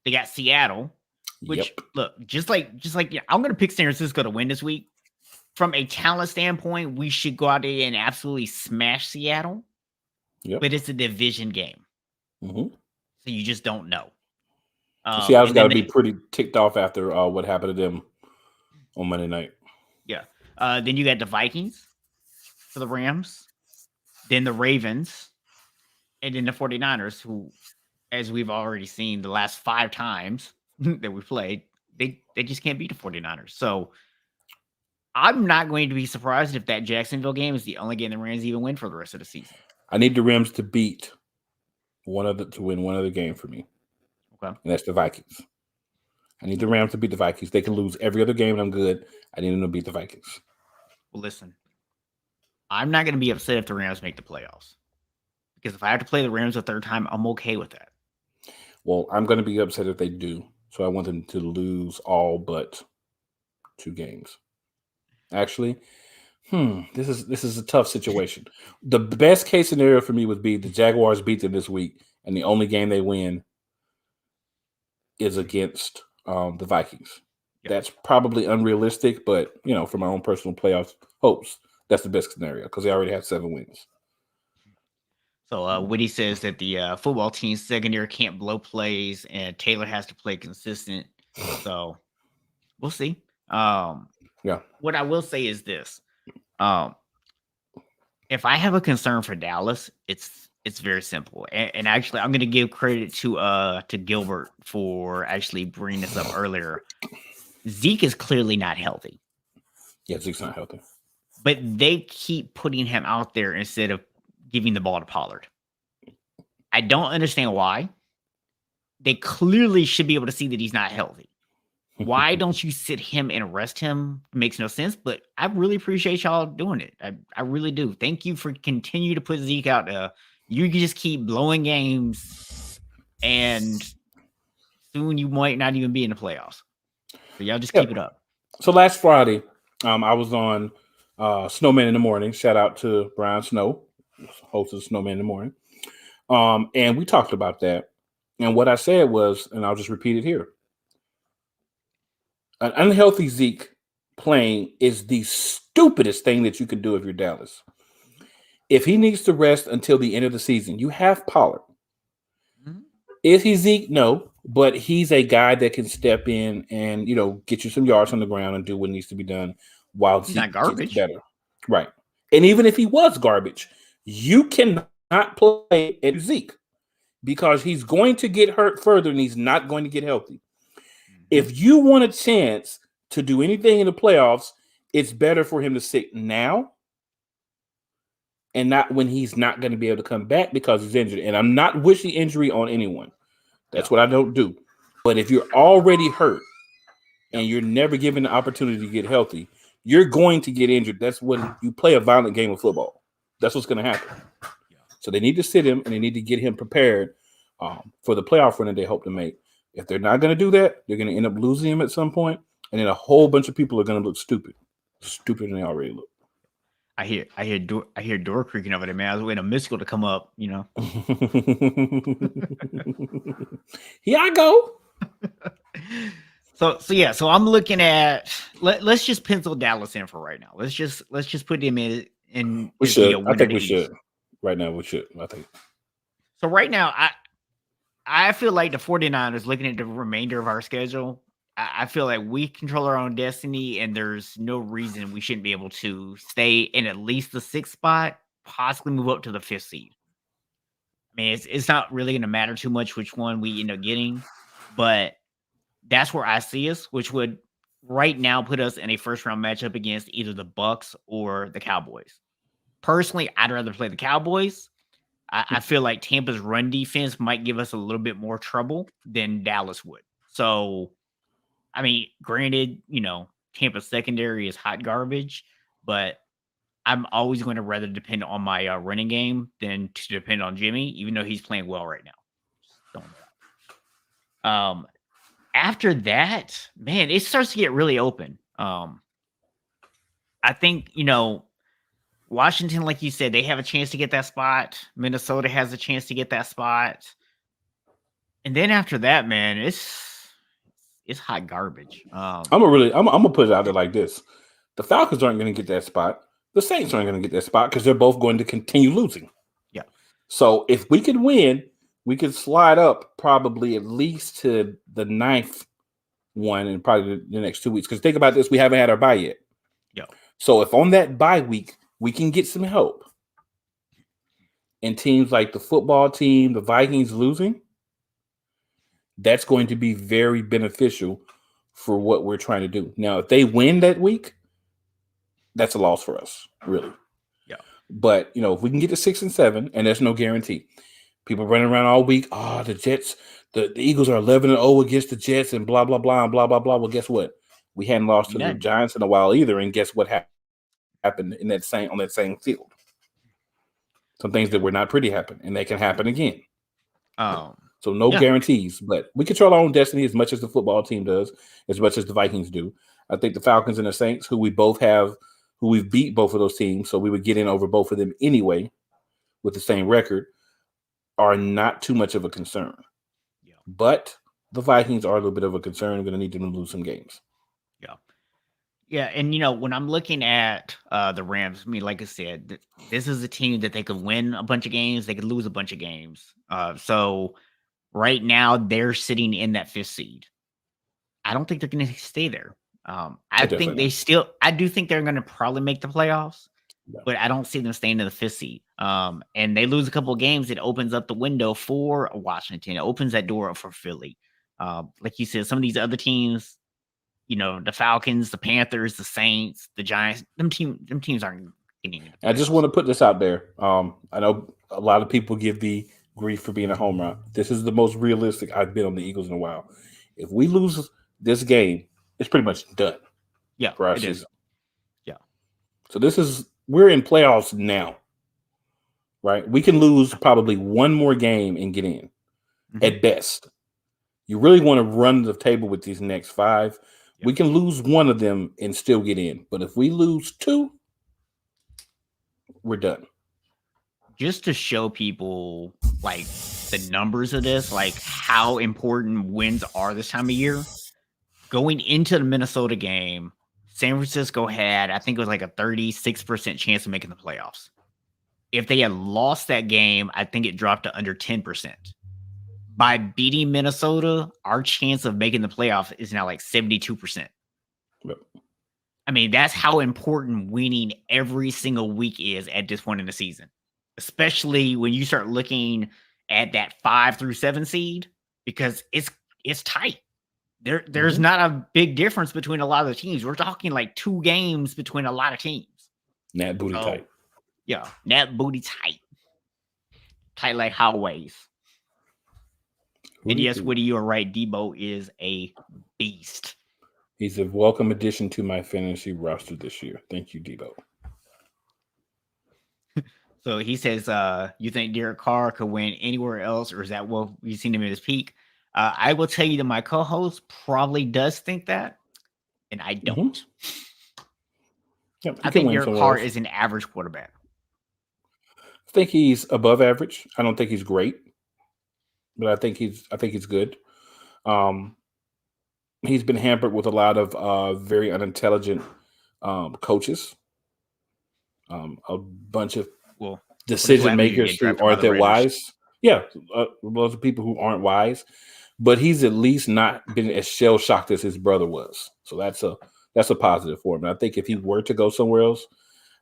They got Seattle, which look, just like I'm gonna pick San Francisco to win this week. From a talent standpoint, we should go out there and absolutely smash Seattle. Yep. But it's a division game. So you just don't know. Seattle's got to be pretty ticked off after what happened to them on Monday night. Yeah. Then you got the Vikings for the Rams, then the Ravens, and then the 49ers, who, as we've already seen the last 5 times that we played, they just can't beat the 49ers. So I'm not going to be surprised if that Jacksonville game is the only game the Rams even win for the rest of the season. I need the Rams to beat to win one other game for me. Okay. And that's the Vikings. I need the Rams to beat the Vikings. They can lose every other game and I'm good. I need them to beat the Vikings. Well, listen, I'm not going to be upset if the Rams make the playoffs. Because if I have to play the Rams a third time, I'm okay with that. Well, I'm going to be upset if they do. So I want them to lose all but 2 games. Actually, this is a tough situation. The best case scenario for me would be the Jaguars beat them this week, and the only game they win is against the Vikings. Yep. That's probably unrealistic, but for my own personal playoff hopes, that's the best scenario because they already have 7 wins. So Woody says that the football team's secondary can't blow plays, and Taylor has to play consistent. So we'll see. Yeah. What I will say is this: if I have a concern for Dallas, it's very simple. And actually, I'm going to give credit to Gilbert for actually bringing this up earlier. Zeke is clearly not healthy. Yeah, Zeke's not healthy. But they keep putting him out there instead of giving the ball to Pollard. I don't understand why. They clearly should be able to see that he's not healthy. Why don't you sit him and rest him? Makes no sense, but I really appreciate y'all doing it. I really do. Thank you for continue to put Zeke out there. You can just keep blowing games, and soon you might not even be in the playoffs. So y'all just keep it up. So last Friday, I was on Snowman in the Morning. Shout out to Brian Snow, host of Snowman in the Morning. And we talked about that. And what I said was, and I'll just repeat it here. An unhealthy Zeke playing is the stupidest thing that you can do if you're Dallas. If he needs to rest until the end of the season, you have Pollard. Mm-hmm. Is he Zeke? No, but he's a guy that can step in and, get you some yards on the ground and do what needs to be done while he's Zeke not garbage. gets better. Right. And even if he was garbage, you cannot play at Zeke because he's going to get hurt further and he's not going to get healthy. If you want a chance to do anything in the playoffs, it's better for him to sit now and not when he's not going to be able to come back because he's injured. And I'm not wishing injury on anyone. That's what I don't do. But if you're already hurt and you're never given the opportunity to get healthy, you're going to get injured. That's when you play a violent game of football. That's what's going to happen. So they need to sit him and they need to get him prepared for the playoff run that they hope to make. If they're not going to do that, they're going to end up losing him at some point, and then a whole bunch of people are going to look stupider than they already look. I hear door creaking over there, man. I was waiting on Mystical to come up, Here I go. So I'm looking at let's just pencil Dallas in for right now. Let's just put him in. We should. I think we should. Right now, we should. I think. So right now, I feel like the 49ers, looking at the remainder of our schedule, I feel like we control our own destiny, and there's no reason we shouldn't be able to stay in at least the 6th spot, possibly move up to the 5th seed. I mean, it's not really going to matter too much which one we end up getting, but that's where I see us, which would right now put us in a first-round matchup against either the Bucs or the Cowboys. Personally, I'd rather play the Cowboys. I feel like Tampa's run defense might give us a little bit more trouble than Dallas would. So, I mean, granted, Tampa's secondary is hot garbage, but I'm always going to rather depend on my running game than to depend on Jimmy, even though he's playing well right now. After that, man, it starts to get really open. I think, Washington, like you said, they have a chance to get that spot. Minnesota has a chance to get that spot. And then after that, man, it's hot garbage. I'm gonna put it out there like this: the Falcons aren't going to get that spot. The Saints aren't going to get that spot because they're both going to continue losing. Yeah. So if we can win, we could slide up probably at least to the 9th one in probably the next 2 weeks. Because think about this: we haven't had our bye yet. Yeah. So if on that bye week we can get some help, and teams like the football team, the Vikings losing, that's going to be very beneficial for what we're trying to do. Now, if they win that week, that's a loss for us, really. Yeah. But, if we can get to 6 and 7, and there's no guarantee. People running around all week, the Jets, the Eagles are 11-0 against the Jets and blah, blah, blah, and blah, blah, blah. Well, guess what? We hadn't lost to the Giants in a while either, and guess what happened on that same field? Some things that were not pretty happen, and they can happen again. So no guarantees, but we control our own destiny as much as the football team does, as much as the Vikings do. I think the Falcons and the Saints, who we've beat both of those teams, so we would get in over both of them anyway with the same record, are not too much of a concern. Yeah. But the Vikings are a little bit of a concern. We're going to need them to lose some games. Yeah. Yeah, and when I'm looking at the Rams, I mean, like I said, this is a team that they could win a bunch of games, they could lose a bunch of games. So right now they're sitting in that 5th seed. I don't think they're going to stay there. I do think they're going to probably make the playoffs, but I don't see them staying in the 5th seed. And they lose a couple of games, it opens up the window for Washington. It opens that door up for Philly. Like you said, some of these other teams, the Falcons, the Panthers, the Saints, the Giants, them teams aren't getting into I just playoffs. want to put this out there. I know a lot of people give the grief for being a home run. This is the most realistic I've been on the Eagles in a while. If we lose this game, it's pretty much done Yeah, for our it is. season. Yeah. So we're in playoffs now, right? We can lose probably one more game and get in at best. You really want to run the table with these next 5. Yeah. We can lose one of them and still get in. But if we lose 2, we're done. Just to show people like the numbers of this, like how important wins are this time of year. Going into the Minnesota game, San Francisco had, I think it was like a 36% chance of making the playoffs. If they had lost that game, I think it dropped to under 10%. By beating Minnesota, our chance of making the playoffs is now like 72%. Yep. I mean, that's how important winning every single week is at this point in the season, especially when you start looking at that 5 through 7 seed, because it's tight. There's not a big difference between a lot of the teams. We're talking like 2 games between a lot of teams. Nat booty tight. Yeah, nat booty tight. Tight like hallways. And yes, Woody, you're right. Debo is a beast. He's a welcome addition to my fantasy roster this year. Thank you, Debo. So he says, you think Derek Carr could win anywhere else, or is that what we've seen him at his peak? I will tell you that my co-host probably does think that, and I don't. Yep, I think Derek Carr is an average quarterback. I think he's above average. I don't think he's great, but I think he's good. He's been hampered with a lot of very unintelligent coaches, a bunch of decision makers who aren't that wise. Yeah, lots of people who aren't wise, but he's at least not been as shell shocked as his brother was. So that's a positive for him. And I think if he were to go somewhere else,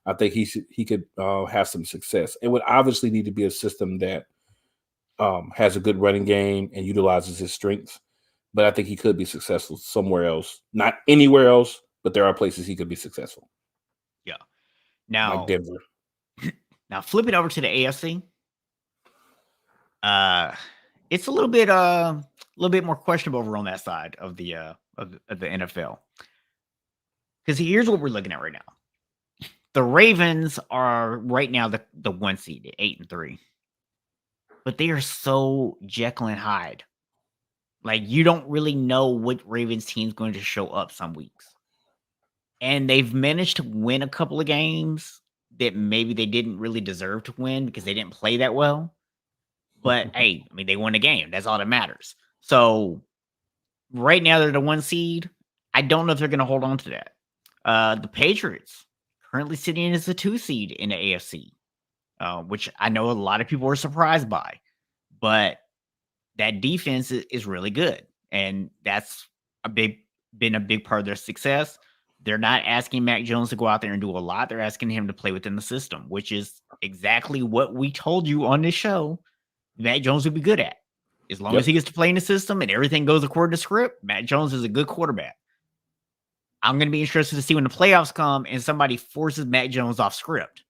I think he could have some success. It would obviously need to be a system that has a good running game and utilizes his strengths. But I think he could be successful somewhere else. Not anywhere else, but there are places he could be successful. Yeah. Now, like Denver. Now flipping over to the AFC. It's a little bit more questionable over on that side of the NFL. Because here's what we're looking at right now. The Ravens are right now the 1 seed at 8-3. But they are so Jekyll and Hyde. Like, you don't really know what Ravens team's going to show up some weeks. And they've managed to win a couple of games that maybe they didn't really deserve to win because they didn't play that well. But hey, I mean, they won a game. That's all that matters. So right now they're the 1 seed. I don't know if they're going to hold on to that. The Patriots currently sitting as the 2 seed in the AFC, which I know a lot of people are surprised by. But that defense is really good. And that's been a big part of their success. They're not asking Mac Jones to go out there and do a lot. They're asking him to play within the system, which is exactly what we told you on this show Mac Jones would be good at. As long as he gets to play in the system and everything goes according to script, Mac Jones is a good quarterback. I'm going to be interested to see when the playoffs come and somebody forces Mac Jones off script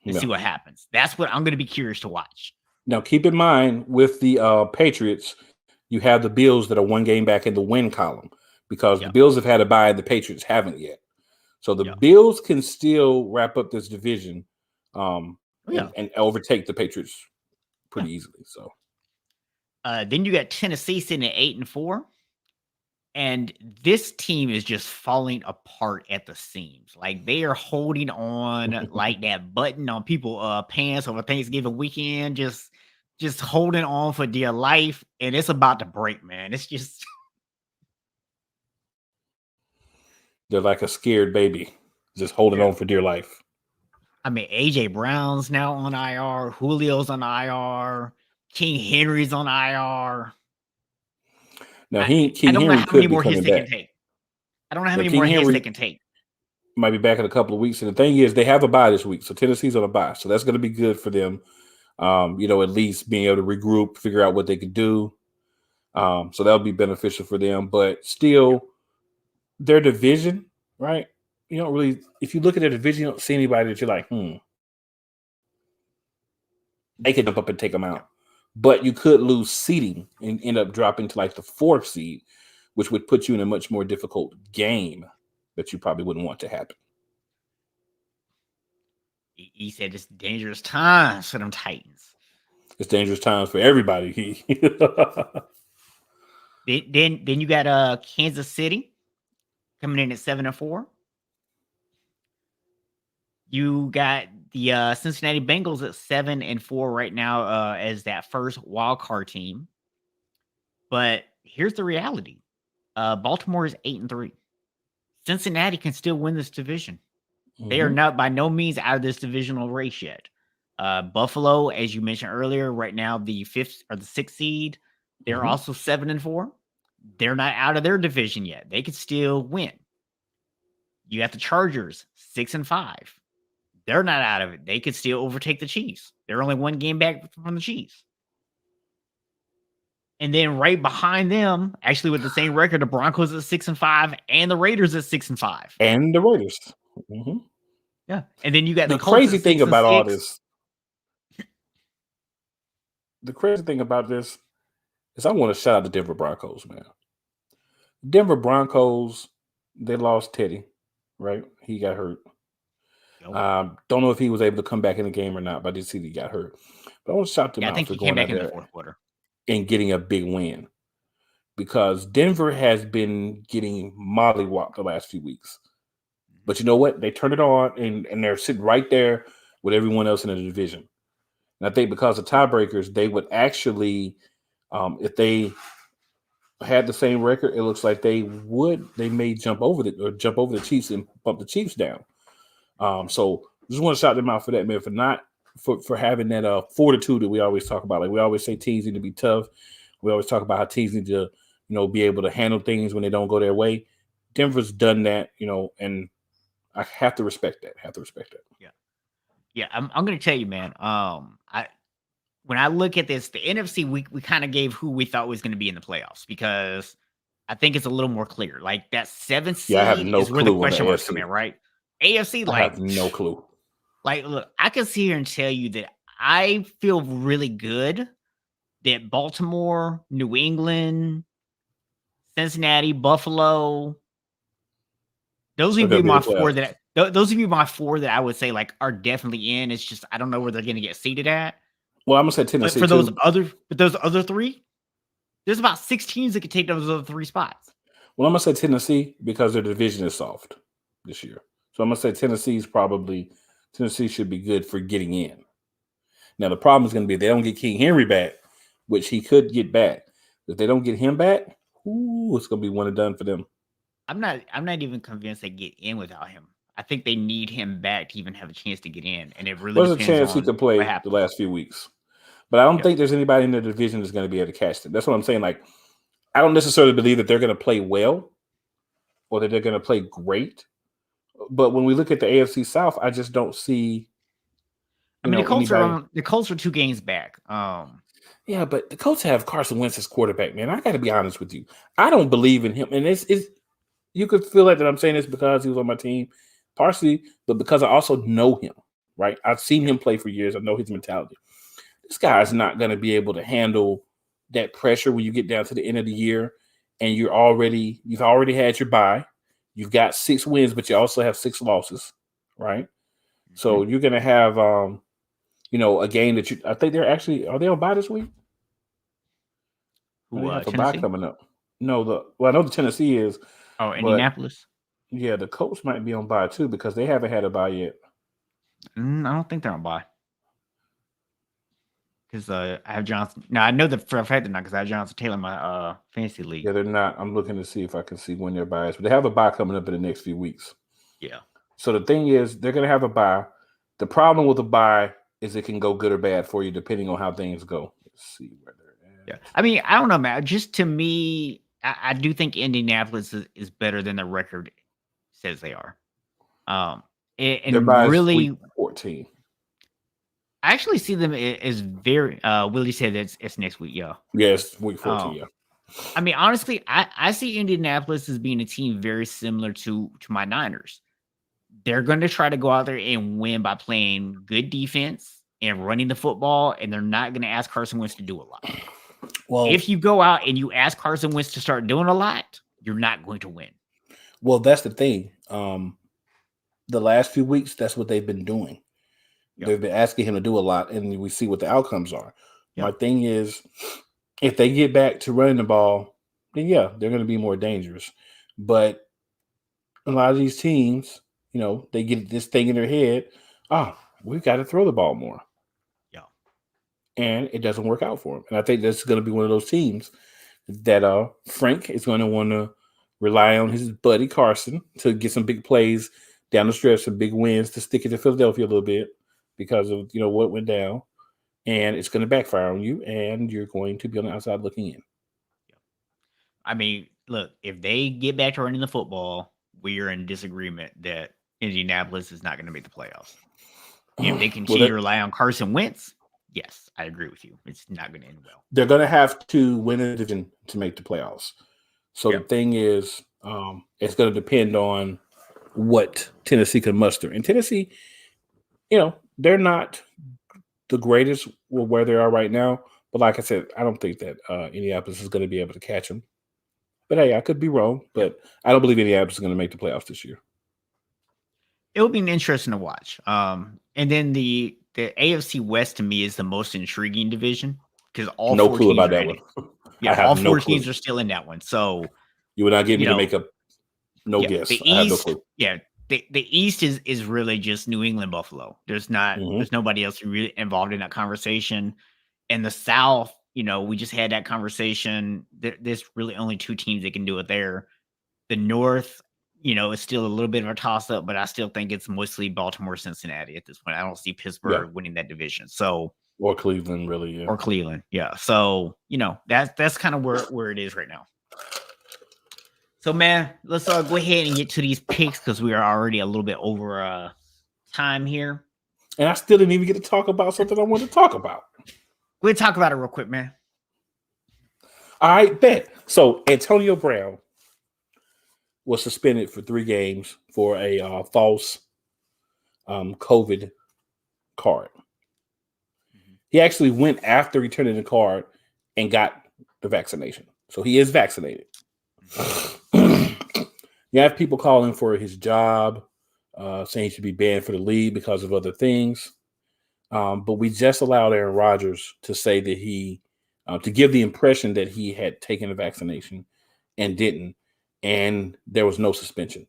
and see what happens. That's what I'm going to be curious to watch. Now, keep in mind, with the Patriots, you have the Bills that are 1 game back in the win column because the Bills have had a bye and the Patriots haven't yet. So the Bills can still wrap up this division and overtake the Patriots pretty easily. So then you got Tennessee sitting at 8-4. And this team is just falling apart at the seams. Like, they are holding on like that button on people's pants over Thanksgiving weekend, just holding on for dear life. And it's about to break, man. It's just they're like a scared baby, just holding on for dear life. I mean, AJ Brown's now on IR, Julio's on IR, King Henry's on IR. Now, King Henry could be coming back. I don't know how many more hits they can take. Might be back in a couple of weeks. And the thing is, they have a bye this week. So Tennessee's on a bye. So that's going to be good for them. At least being able to regroup, figure out what they could do. So that'll be beneficial for them. But still, their division, right, you don't really, if you look at their division, you don't see anybody that you're like, they could jump up and take them out. But you could lose seeding and end up dropping to like the 4th seed, which would put you in a much more difficult game that you probably wouldn't want to happen. He said it's dangerous times for them Titans. It's dangerous times for everybody. Then you got Kansas City coming in at 7-4. You got the Cincinnati Bengals at 7-4 right now as that first wild card team. But here's the reality: Baltimore is 8-3. Cincinnati can still win this division. They are not by no means out of this divisional race yet. Buffalo, as you mentioned earlier, right now the 5th or the 6th seed. They're also 7-4. They're not out of their division yet. They could still win. You got the Chargers 6-5. They're not out of it. They could still overtake the Chiefs. They're only one game back from the Chiefs. And then right behind them, actually with the same record, the Broncos at 6-5 and the Raiders at 6-5. And the Raiders. Yeah. And then you got the Colts crazy thing about 6-6. all this. The crazy thing about this is I want to shout out the Denver Broncos, man. Denver Broncos, they lost Teddy, right? He got hurt. Don't know if he was able to come back in the game or not, but I did see that he got hurt. But I want to shout them out for going out there in the 4th quarter and getting a big win, because Denver has been getting mollywopped the last few weeks. But you know what? They turned it on, and they're sitting right there with everyone else in the division. And I think because of tiebreakers, they would actually, if they had the same record, it looks like they may jump over the Chiefs and bump the Chiefs down. So just want to shout them out for that, man, for having that fortitude that we always talk about. Like we always say teams need to be tough. We always talk about how teams need to, be able to handle things when they don't go their way. Denver's done that, and I have to respect that. Yeah. I'm going to tell you, man. When I look at this, the NFC, we kind of gave who we thought was going to be in the playoffs, because I think it's a little more clear. Like that 7th seed is where the question marks come in, right? AFC, I have no clue. Like, look, I can sit here and tell you that I feel really good that Baltimore, New England, Cincinnati, Buffalo, those would be my 4 that I would say like are definitely in. It's just I don't know where they're going to get seated at. Well, I'm gonna say Tennessee. But those other 3, there's about 6 teams that could take those other 3 spots. Well, I'm gonna say Tennessee because their division is soft this year. So I'm gonna say Tennessee should be good for getting in. Now the problem is gonna be if they don't get King Henry back, which he could get back. If they don't get him back, it's gonna be one and done for them. I'm not even convinced they get in without him. I think they need him back to even have a chance to get in. And it really there's a chance he could play the last few weeks. But I don't think there's anybody in the division that's going to be able to catch them. That's what I'm saying. Like, I don't necessarily believe that they're going to play well or that they're going to play great. But when we look at the AFC South, I just don't see. The Colts are 2 games back. Yeah, but the Colts have Carson Wentz as quarterback, man. I got to be honest with you. I don't believe in him. And it's you could feel like that I'm saying this because he was on my team, partially, but because I also know him, right? I've seen him play for years. I know his mentality. This guy is not going to be able to handle that pressure when you get down to the end of the year and you've already had your bye. You've got 6 wins, but you also have 6 losses, right? Mm-hmm. So you're going to have, a game that I think are they on bye this week? They have a bye coming up. No, I know the Tennessee is. Oh, Indianapolis? Yeah, the Colts might be on bye too because they haven't had a bye yet. I don't think they're on bye. Because I have Jonathan. No, I know that for a fact they're not, because I have Jonathan Taylor in my fantasy league. Yeah, they're not. I'm looking to see if I can see when their bye is. But they have a bye coming up in the next few weeks. Yeah. So the thing is, they're going to have a bye. The problem with a bye is it can go good or bad for you depending on how things go. Let's see where they're at. Yeah. I mean, I don't know, man. Just to me, I do think Indianapolis is better than the record says they are. And their bye really, is week 14. I actually see them as very. Willie said it's next week, yeah. Yes, week 14, yeah. I mean, honestly, I see Indianapolis as being a team very similar to my Niners. they're going to try to go out there and win by playing good defense and running the football, and they're not going to ask Carson Wentz to do a lot. Well, if you go out and you ask Carson Wentz to start doing a lot, you're not going to win. Well, that's the thing. The last few weeks, that's what they've been doing. Yep. They've been asking him to do a lot, and we see what the outcomes are. Yep. My thing is, if they get back to running the ball, then yeah, they're going to be more dangerous. But a lot of these teams, they get this thing in their head, we've got to throw the ball more. Yeah. And it doesn't work out for them. And I think that's going to be one of those teams that Frank is going to want to rely on his buddy Carson to get some big plays down the stretch, some big wins to stick it to Philadelphia a little bit because of what went down. And it's going to backfire on you, and you're going to be on the outside looking in. I mean, look, if they get back to running the football, we are in disagreement that Indianapolis is not going to make the playoffs. If they continue to rely on Carson Wentz, yes, I agree with you. It's not going to end well. They're going to have to win a division to make the playoffs. So the thing is, it's going to depend on what Tennessee can muster. And Tennessee, they're not the greatest where they are right now. But like I said, I don't think that Indianapolis is going to be able to catch them. But hey, I could be wrong. But I don't believe Indianapolis is going to make the playoffs this year. It'll be interesting to watch. And then the AFC West to me is the most intriguing division because all no four clue teams about are that in one. Yeah, all four teams are still in that one. So you would not get me to make a guess. The East, I have no clue. Yeah, the East is really just New England, Buffalo. There's nobody else really involved in that conversation. And the South, we just had that conversation. There's really only two teams that can do it there. The North, is still a little bit of a toss-up, but I still think it's mostly Baltimore, Cincinnati at this point. I don't see Pittsburgh winning that division. So or Cleveland, really, yeah. Or Cleveland, yeah. So, that's kind of where it is right now. So, man, let's go ahead and get to these picks because we are already a little bit over time here. And I still didn't even get to talk about something I wanted to talk about. We'll talk about it real quick, man. All right, bet. So, Antonio Brown was suspended for 3 games for a false COVID card. He actually went after returning the card and got the vaccination. So he is vaccinated. You have people calling for his job, saying he should be banned for the league because of other things. But we just allowed Aaron Rodgers to say that he, to give the impression that he had taken the vaccination and didn't. And there was no suspension.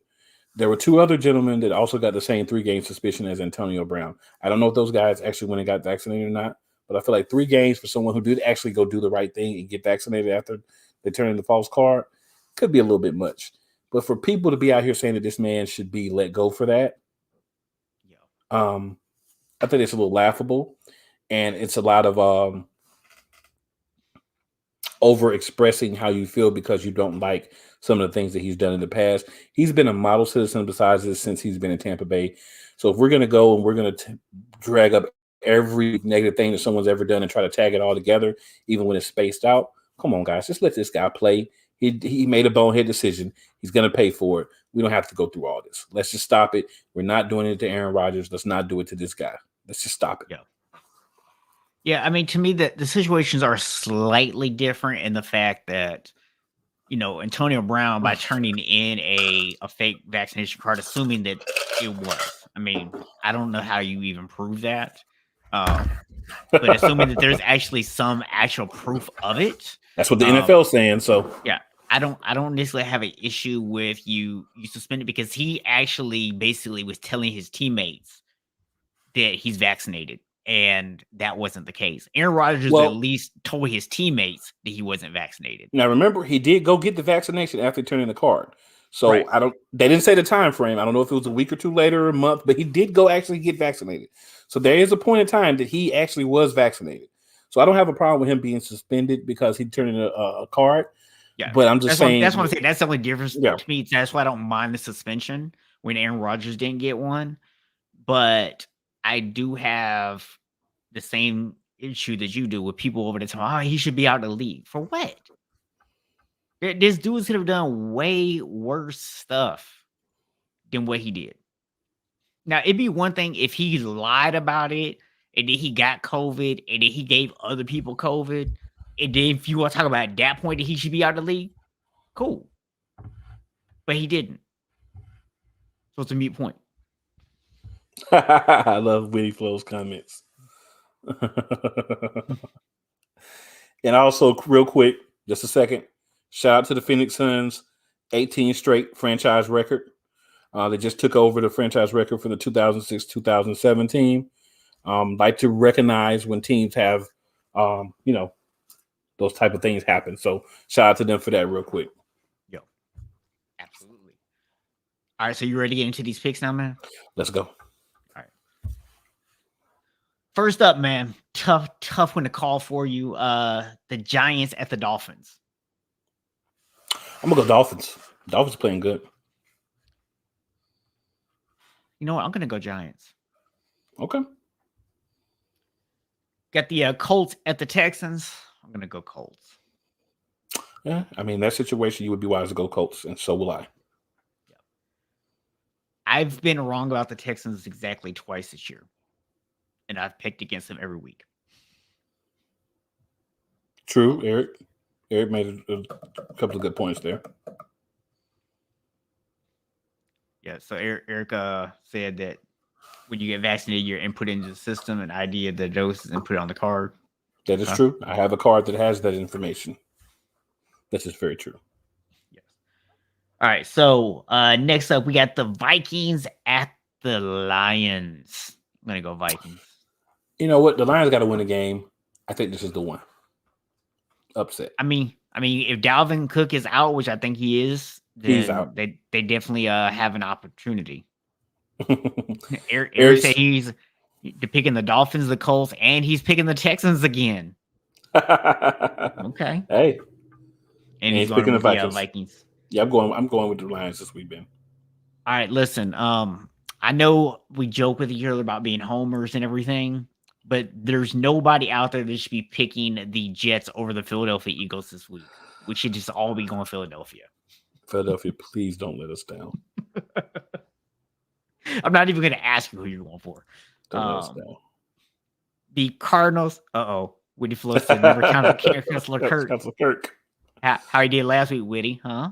There were 2 other gentlemen that also got the same 3-game suspension as Antonio Brown. I don't know if those guys actually went and got vaccinated or not, but I feel like 3 games for someone who did actually go do the right thing and get vaccinated after they turned in the false card could be a little bit much. But for people to be out here saying that this man should be let go for that, I think it's a little laughable, and it's a lot of over expressing how you feel because you don't like some of the things that he's done in the past. He's been a model citizen besides this since he's been in Tampa Bay. So if we're going to go and we're going to drag up every negative thing that someone's ever done and try to tag it all together, even when it's spaced out, come on, guys, just let this guy play. He made a bonehead decision. He's going to pay for it. We don't have to go through all this. Let's just stop it. We're not doing it to Aaron Rodgers. Let's not do it to this guy. Let's just stop it. Yeah, I mean, to me, the situations are slightly different in the fact that, Antonio Brown, by turning in a fake vaccination card, assuming that it was. I mean, I don't know how you even prove that. But assuming that there's actually some actual proof of it. That's what the NFL is saying. So, yeah, I don't necessarily have an issue with you suspended because he actually basically was telling his teammates that he's vaccinated. And that wasn't the case. Aaron Rodgers at least told his teammates that he wasn't vaccinated. Now, remember, he did go get the vaccination after turning the card. So they didn't say the time frame. I don't know if it was a week or 2 later or a month, but he did go actually get vaccinated. So there is a point in time that he actually was vaccinated. So I don't have a problem with him being suspended because he turned in a card. Yeah, but I'm just saying that's what I'm saying. That's the only difference to me. That's why I don't mind the suspension when Aaron Rodgers didn't get one. But I do have the same issue that you do with people over the time. Oh, he should be out of the league. For what? This dude could have done way worse stuff than what he did. Now, it'd be one thing if he lied about it and then he got COVID and then he gave other people COVID. And then if you want to talk about at that point that he should be out of the league, cool. But he didn't. So it's a mute point. I love Witty Flow's comments. And also, real quick, just a second, shout out to the Phoenix Suns, 18 straight franchise record. They just took over the franchise record for the 2006-2007 team. Like to recognize when teams have, those type of things happen. So shout out to them for that real quick. Yo, absolutely. All right, so you ready to get into these picks now, man? Let's go. All right. First up, man, tough one to call for you. The Giants at the Dolphins. I'm gonna go Dolphins. Dolphins playing good. You know what? I'm gonna go Giants. Okay. Got the Colts at the Texans. I'm gonna go Colts. Yeah, I mean that situation, you would be wise to go Colts, and so will I. Yep. I've been wrong about the Texans exactly twice this year, and I've picked against them every week. True, Eric. Eric made a couple of good points there. Yeah, so Eric said that when you get vaccinated, you're input into the system and ID of the doses and put it on the card. That is true. I have a card that has that information. This is very true. Yes. All right. So next up, we got the Vikings at the Lions. I'm gonna go Vikings. You know what? The Lions got to win a game. I think this is the one. Upset. I mean, if Dalvin Cook is out, which I think he is, then He's out. They definitely have an opportunity. Eric said he's picking the Dolphins, the Colts, and he's picking the Texans again. Okay. Hey. And he's picking the Vikings. Yeah, I'm going with the Lions this week, Ben. All right, listen. I know we joke with each other about being homers and everything, but there's nobody out there that should be picking the Jets over the Philadelphia Eagles this week. We should just all be going Philadelphia. Philadelphia, please don't let us down. I'm not even going to ask you who you're going for. Don't let us down. The Cardinals. Witty Flo said never count out Counselor Kirk. How he did last week, Witty? Huh?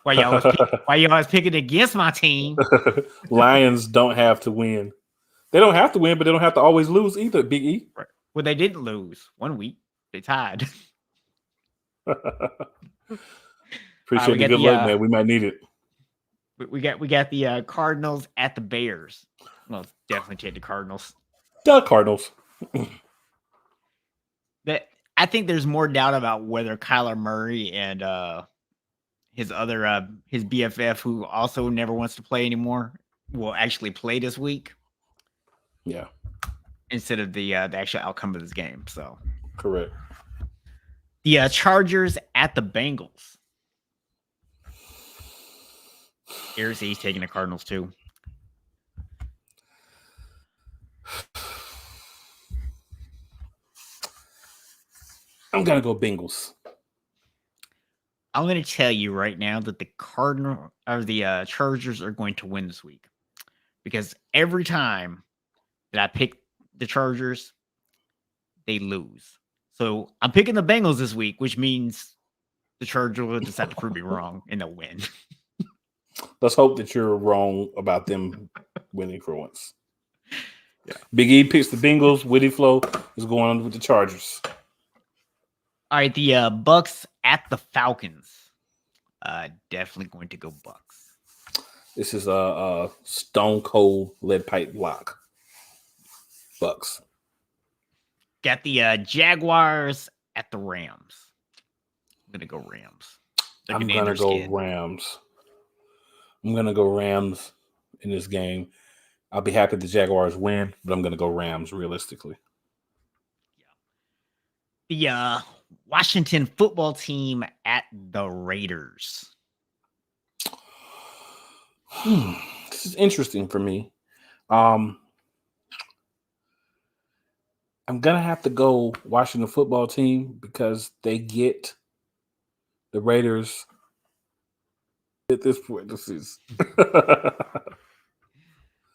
Why you always picking against my team? Lions don't have to win. They don't have to win, but they don't have to always lose either, Big E. Right. Well, they didn't lose 1 week. They tied. Appreciate the good luck, man. We might need it. We got the Cardinals at the Bears. Well, definitely take the Cardinals. The Cardinals. I think there's more doubt about whether Kyler Murray and his BFF, who also never wants to play anymore, will actually play this week. Yeah. Instead of the actual outcome of this game. So correct. The Chargers at the Bengals. Here's he's taking the Cardinals too. I'm gonna go Bengals. I'm going to tell you right now that the Chargers are going to win this week, because every time that I pick the Chargers, they lose. So I'm picking the Bengals this week, which means the Chargers will decide to prove me wrong and they'll win. Let's hope that you're wrong about them winning for once. Yeah. Big E picks the Bengals. Witty Flo is going on with the Chargers. All right, the Bucks at the Falcons. Definitely going to go Bucks. This is a stone cold lead pipe block. Bucks. Got the Jaguars at the Rams. I'm gonna go Rams. I'm gonna go Rams. I'm gonna go Rams in this game. I'll be happy the Jaguars win, but I'm gonna go Rams realistically. Yeah. The Washington football team at the Raiders. This is interesting for me. I'm gonna have to go Washington football team because they get the Raiders at this point. This is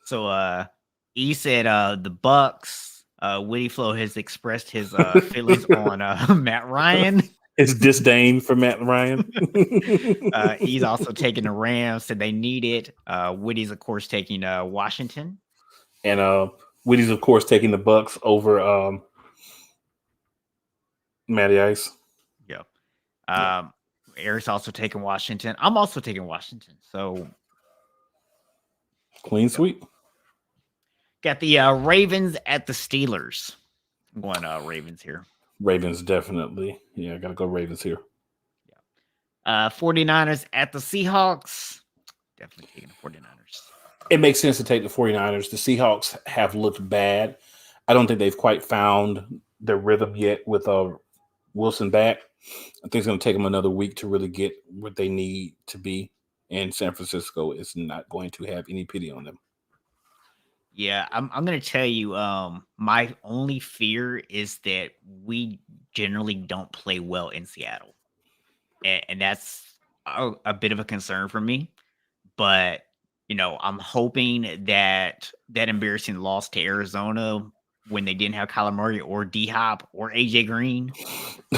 So he said the Bucks, Woody Flo has expressed his feelings on Matt Ryan. His disdain for Matt Ryan. He's also taking the Rams, said they need it. Woody's, of course, taking Washington. And Woody's, of course, taking the Bucks over Matty Ice. Yeah. Eric's also taking Washington. I'm also taking Washington. So clean sweep. Got the Ravens at the Steelers. I'm going Ravens here. Ravens, definitely. Yeah, I got to go Ravens here. 49ers at the Seahawks. Definitely taking the 49ers. It makes sense to take the 49ers. The Seahawks have looked bad. I don't think they've quite found their rhythm yet with Wilson back. I think it's going to take them another week to really get what they need to be. And San Francisco is not going to have any pity on them. Yeah, I'm going to tell you, my only fear is that we generally don't play well in Seattle. And that's a bit of a concern for me. But, I'm hoping that embarrassing loss to Arizona when they didn't have Kyler Murray or D-Hop or AJ Green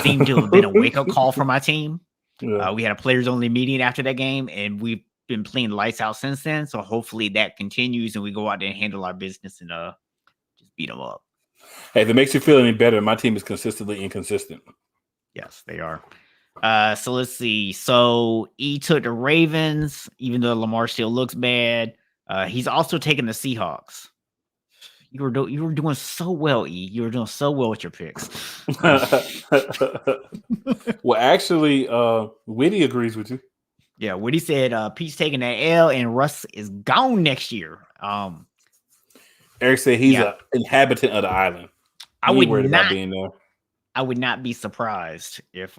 seemed to have been a wake-up call for my team. Yeah. We had a players-only meeting after that game, and we've been playing lights out since then. So hopefully that continues and we go out there and handle our business and just beat them up. Hey, if it makes you feel any better, my team is consistently inconsistent. Yes, they are. So let's see. So E took the Ravens, even though Lamar still looks bad. He's also taking the Seahawks. You were doing so well, E. You were doing so well with your picks. Well, actually, Whitty agrees with you. Yeah, Woody said Pete's taking that L and Russ is gone next year. Eric said he's an inhabitant of the island. I would not being there. I would not be surprised if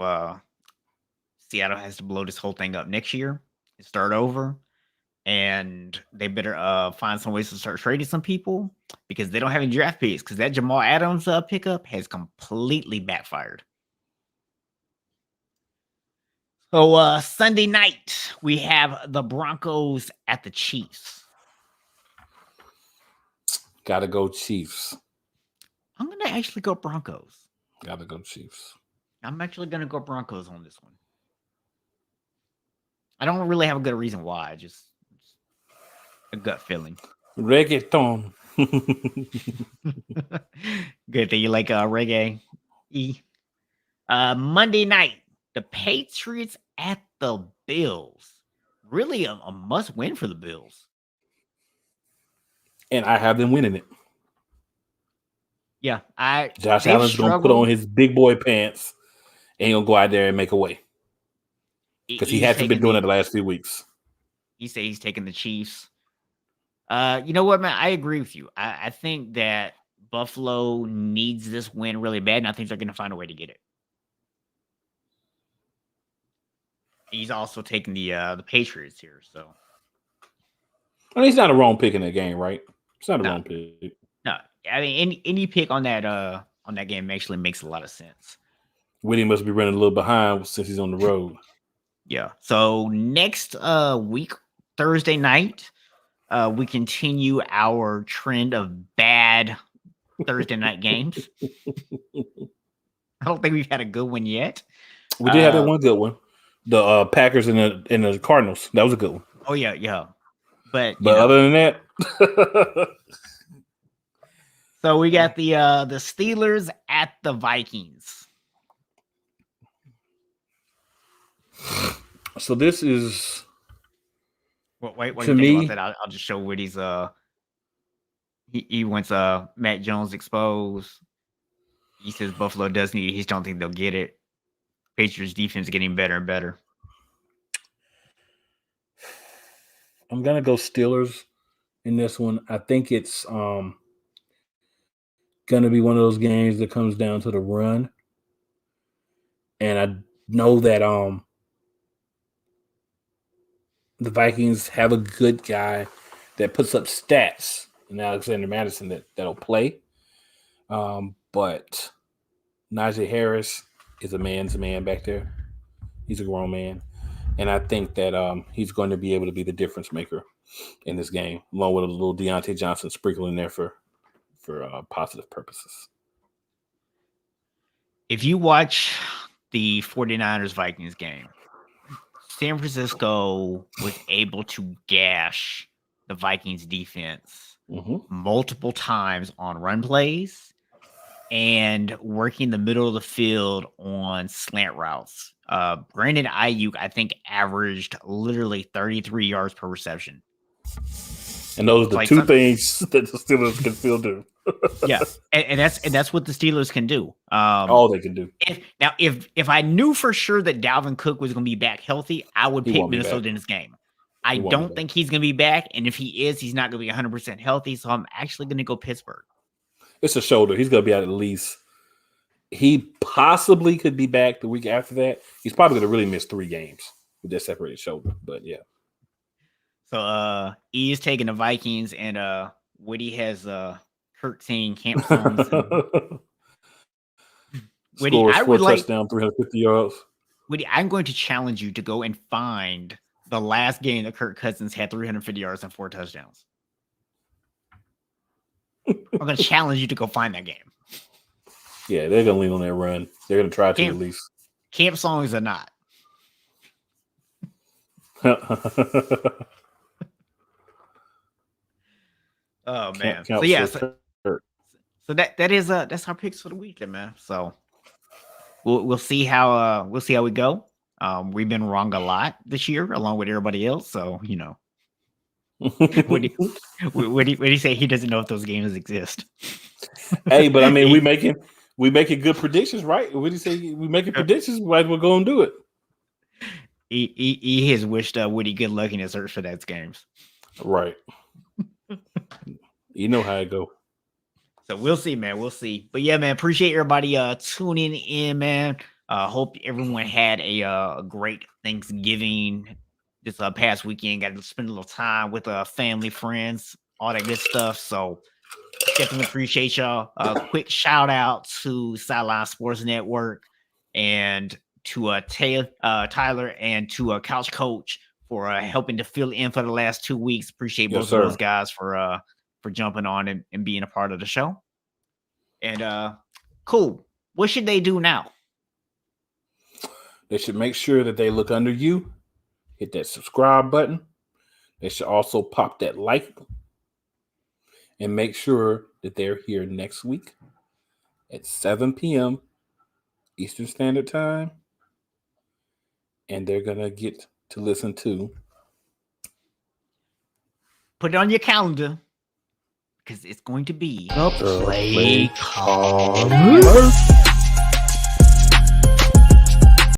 Seattle has to blow this whole thing up next year and start over. And they better find some ways to start trading some people because they don't have any draft picks because that Jamal Adams pickup has completely backfired. So Sunday night, we have the Broncos at the Chiefs. Gotta go Chiefs. I'm going to actually go Broncos. Gotta go Chiefs. I'm actually going to go Broncos on this one. I don't really have a good reason why. Just a gut feeling. Reggaeton. Good that you like reggae. Monday night, the Patriots at the Bills. Really a must win for the Bills. And I have them winning it. Yeah. Josh Allen's going to put on his big boy pants and he'll go out there and make a way. Because he hasn't been doing it the last few weeks. He said he's taking the Chiefs. You know what, man? I agree with you. I think that Buffalo needs this win really bad, and I think they're going to find a way to get it. He's also taking the Patriots here, so. I mean, it's not a wrong pick in that game, right? It's not a wrong pick. No, I mean any pick on that game actually makes a lot of sense. Whitty must be running a little behind since he's on the road. Yeah. So next week, Thursday night, we continue our trend of bad Thursday night games. I don't think we've had a good one yet. We did have that one good one. The Packers and the Cardinals. That was a good one. Oh yeah. But other than that, so we got the Steelers at the Vikings. So this is. What do you think about that? I'll just show Woody's. He wants Matt Jones exposed. He says Buffalo does need it. He just don't think they'll get it. Patriots defense getting better and better. I'm gonna go Steelers in this one. I think it's gonna be one of those games that comes down to the run. And I know that the Vikings have a good guy that puts up stats in Alexander Madison that'll play. But Najee Harris is a man's man back there. He's a grown man. And I think that he's going to be able to be the difference maker in this game, along with a little Deontay Johnson sprinkle in there for positive purposes. If you watch the 49ers Vikings game, San Francisco was able to gash the Vikings defense multiple times on run plays and working the middle of the field on slant routes. Brandon Ayuk, I think, averaged literally 33 yards per reception. And those are the two things that the Steelers can still do. Yeah, and that's what the Steelers can do. All they can do. If I knew for sure that Dalvin Cook was going to be back healthy, I would pick Minnesota in this game. I don't think he's going to be back, and if he is, he's not going to be 100% healthy. So I'm actually going to go Pittsburgh. It's a shoulder. He's going to be out at least. He possibly could be back the week after that. He's probably going to really miss 3 games with that separated shoulder. But yeah. So E is taking the Vikings, and Woody has Kirk saying camp songs. Woody, scores 4 touchdowns, 350 yards. Woody, I'm going to challenge you to go and find the last game that Kirk Cousins had 350 yards and 4 touchdowns. I'm going to challenge you to go find that game. Yeah, they're going to lean on that run. They're going to try to at least. Camp songs are not. Oh man! So yeah, so that is that's our picks for the weekend, man. So we'll see how we go. We've been wrong a lot this year, along with everybody else. So you know, what do you say? He doesn't know if those games exist. Hey, but I mean, we making good predictions, right? What do you say? We making predictions, right? We're going to do it. He has wished Woody good luck in his search for those games. Right. You know how it go. So we'll see, man. We'll see. But yeah, man, appreciate everybody tuning in, man. Hope everyone had a great Thanksgiving this past weekend. Got to spend a little time with family, friends, all that good stuff. So definitely appreciate y'all. Quick shout out to Sideline Sports Network and to Tyler and to Couch Coach for helping to fill in for the last 2 weeks. Appreciate both of those guys for jumping on and being a part of the show. And cool. What should they do now? They should make sure that they look under you, hit that subscribe button. They should also pop that like and make sure that they're here next week at 7 p.m. Eastern Standard Time. And they're going to get to listen to. Put it on your calendar because it's going to be the Play Call.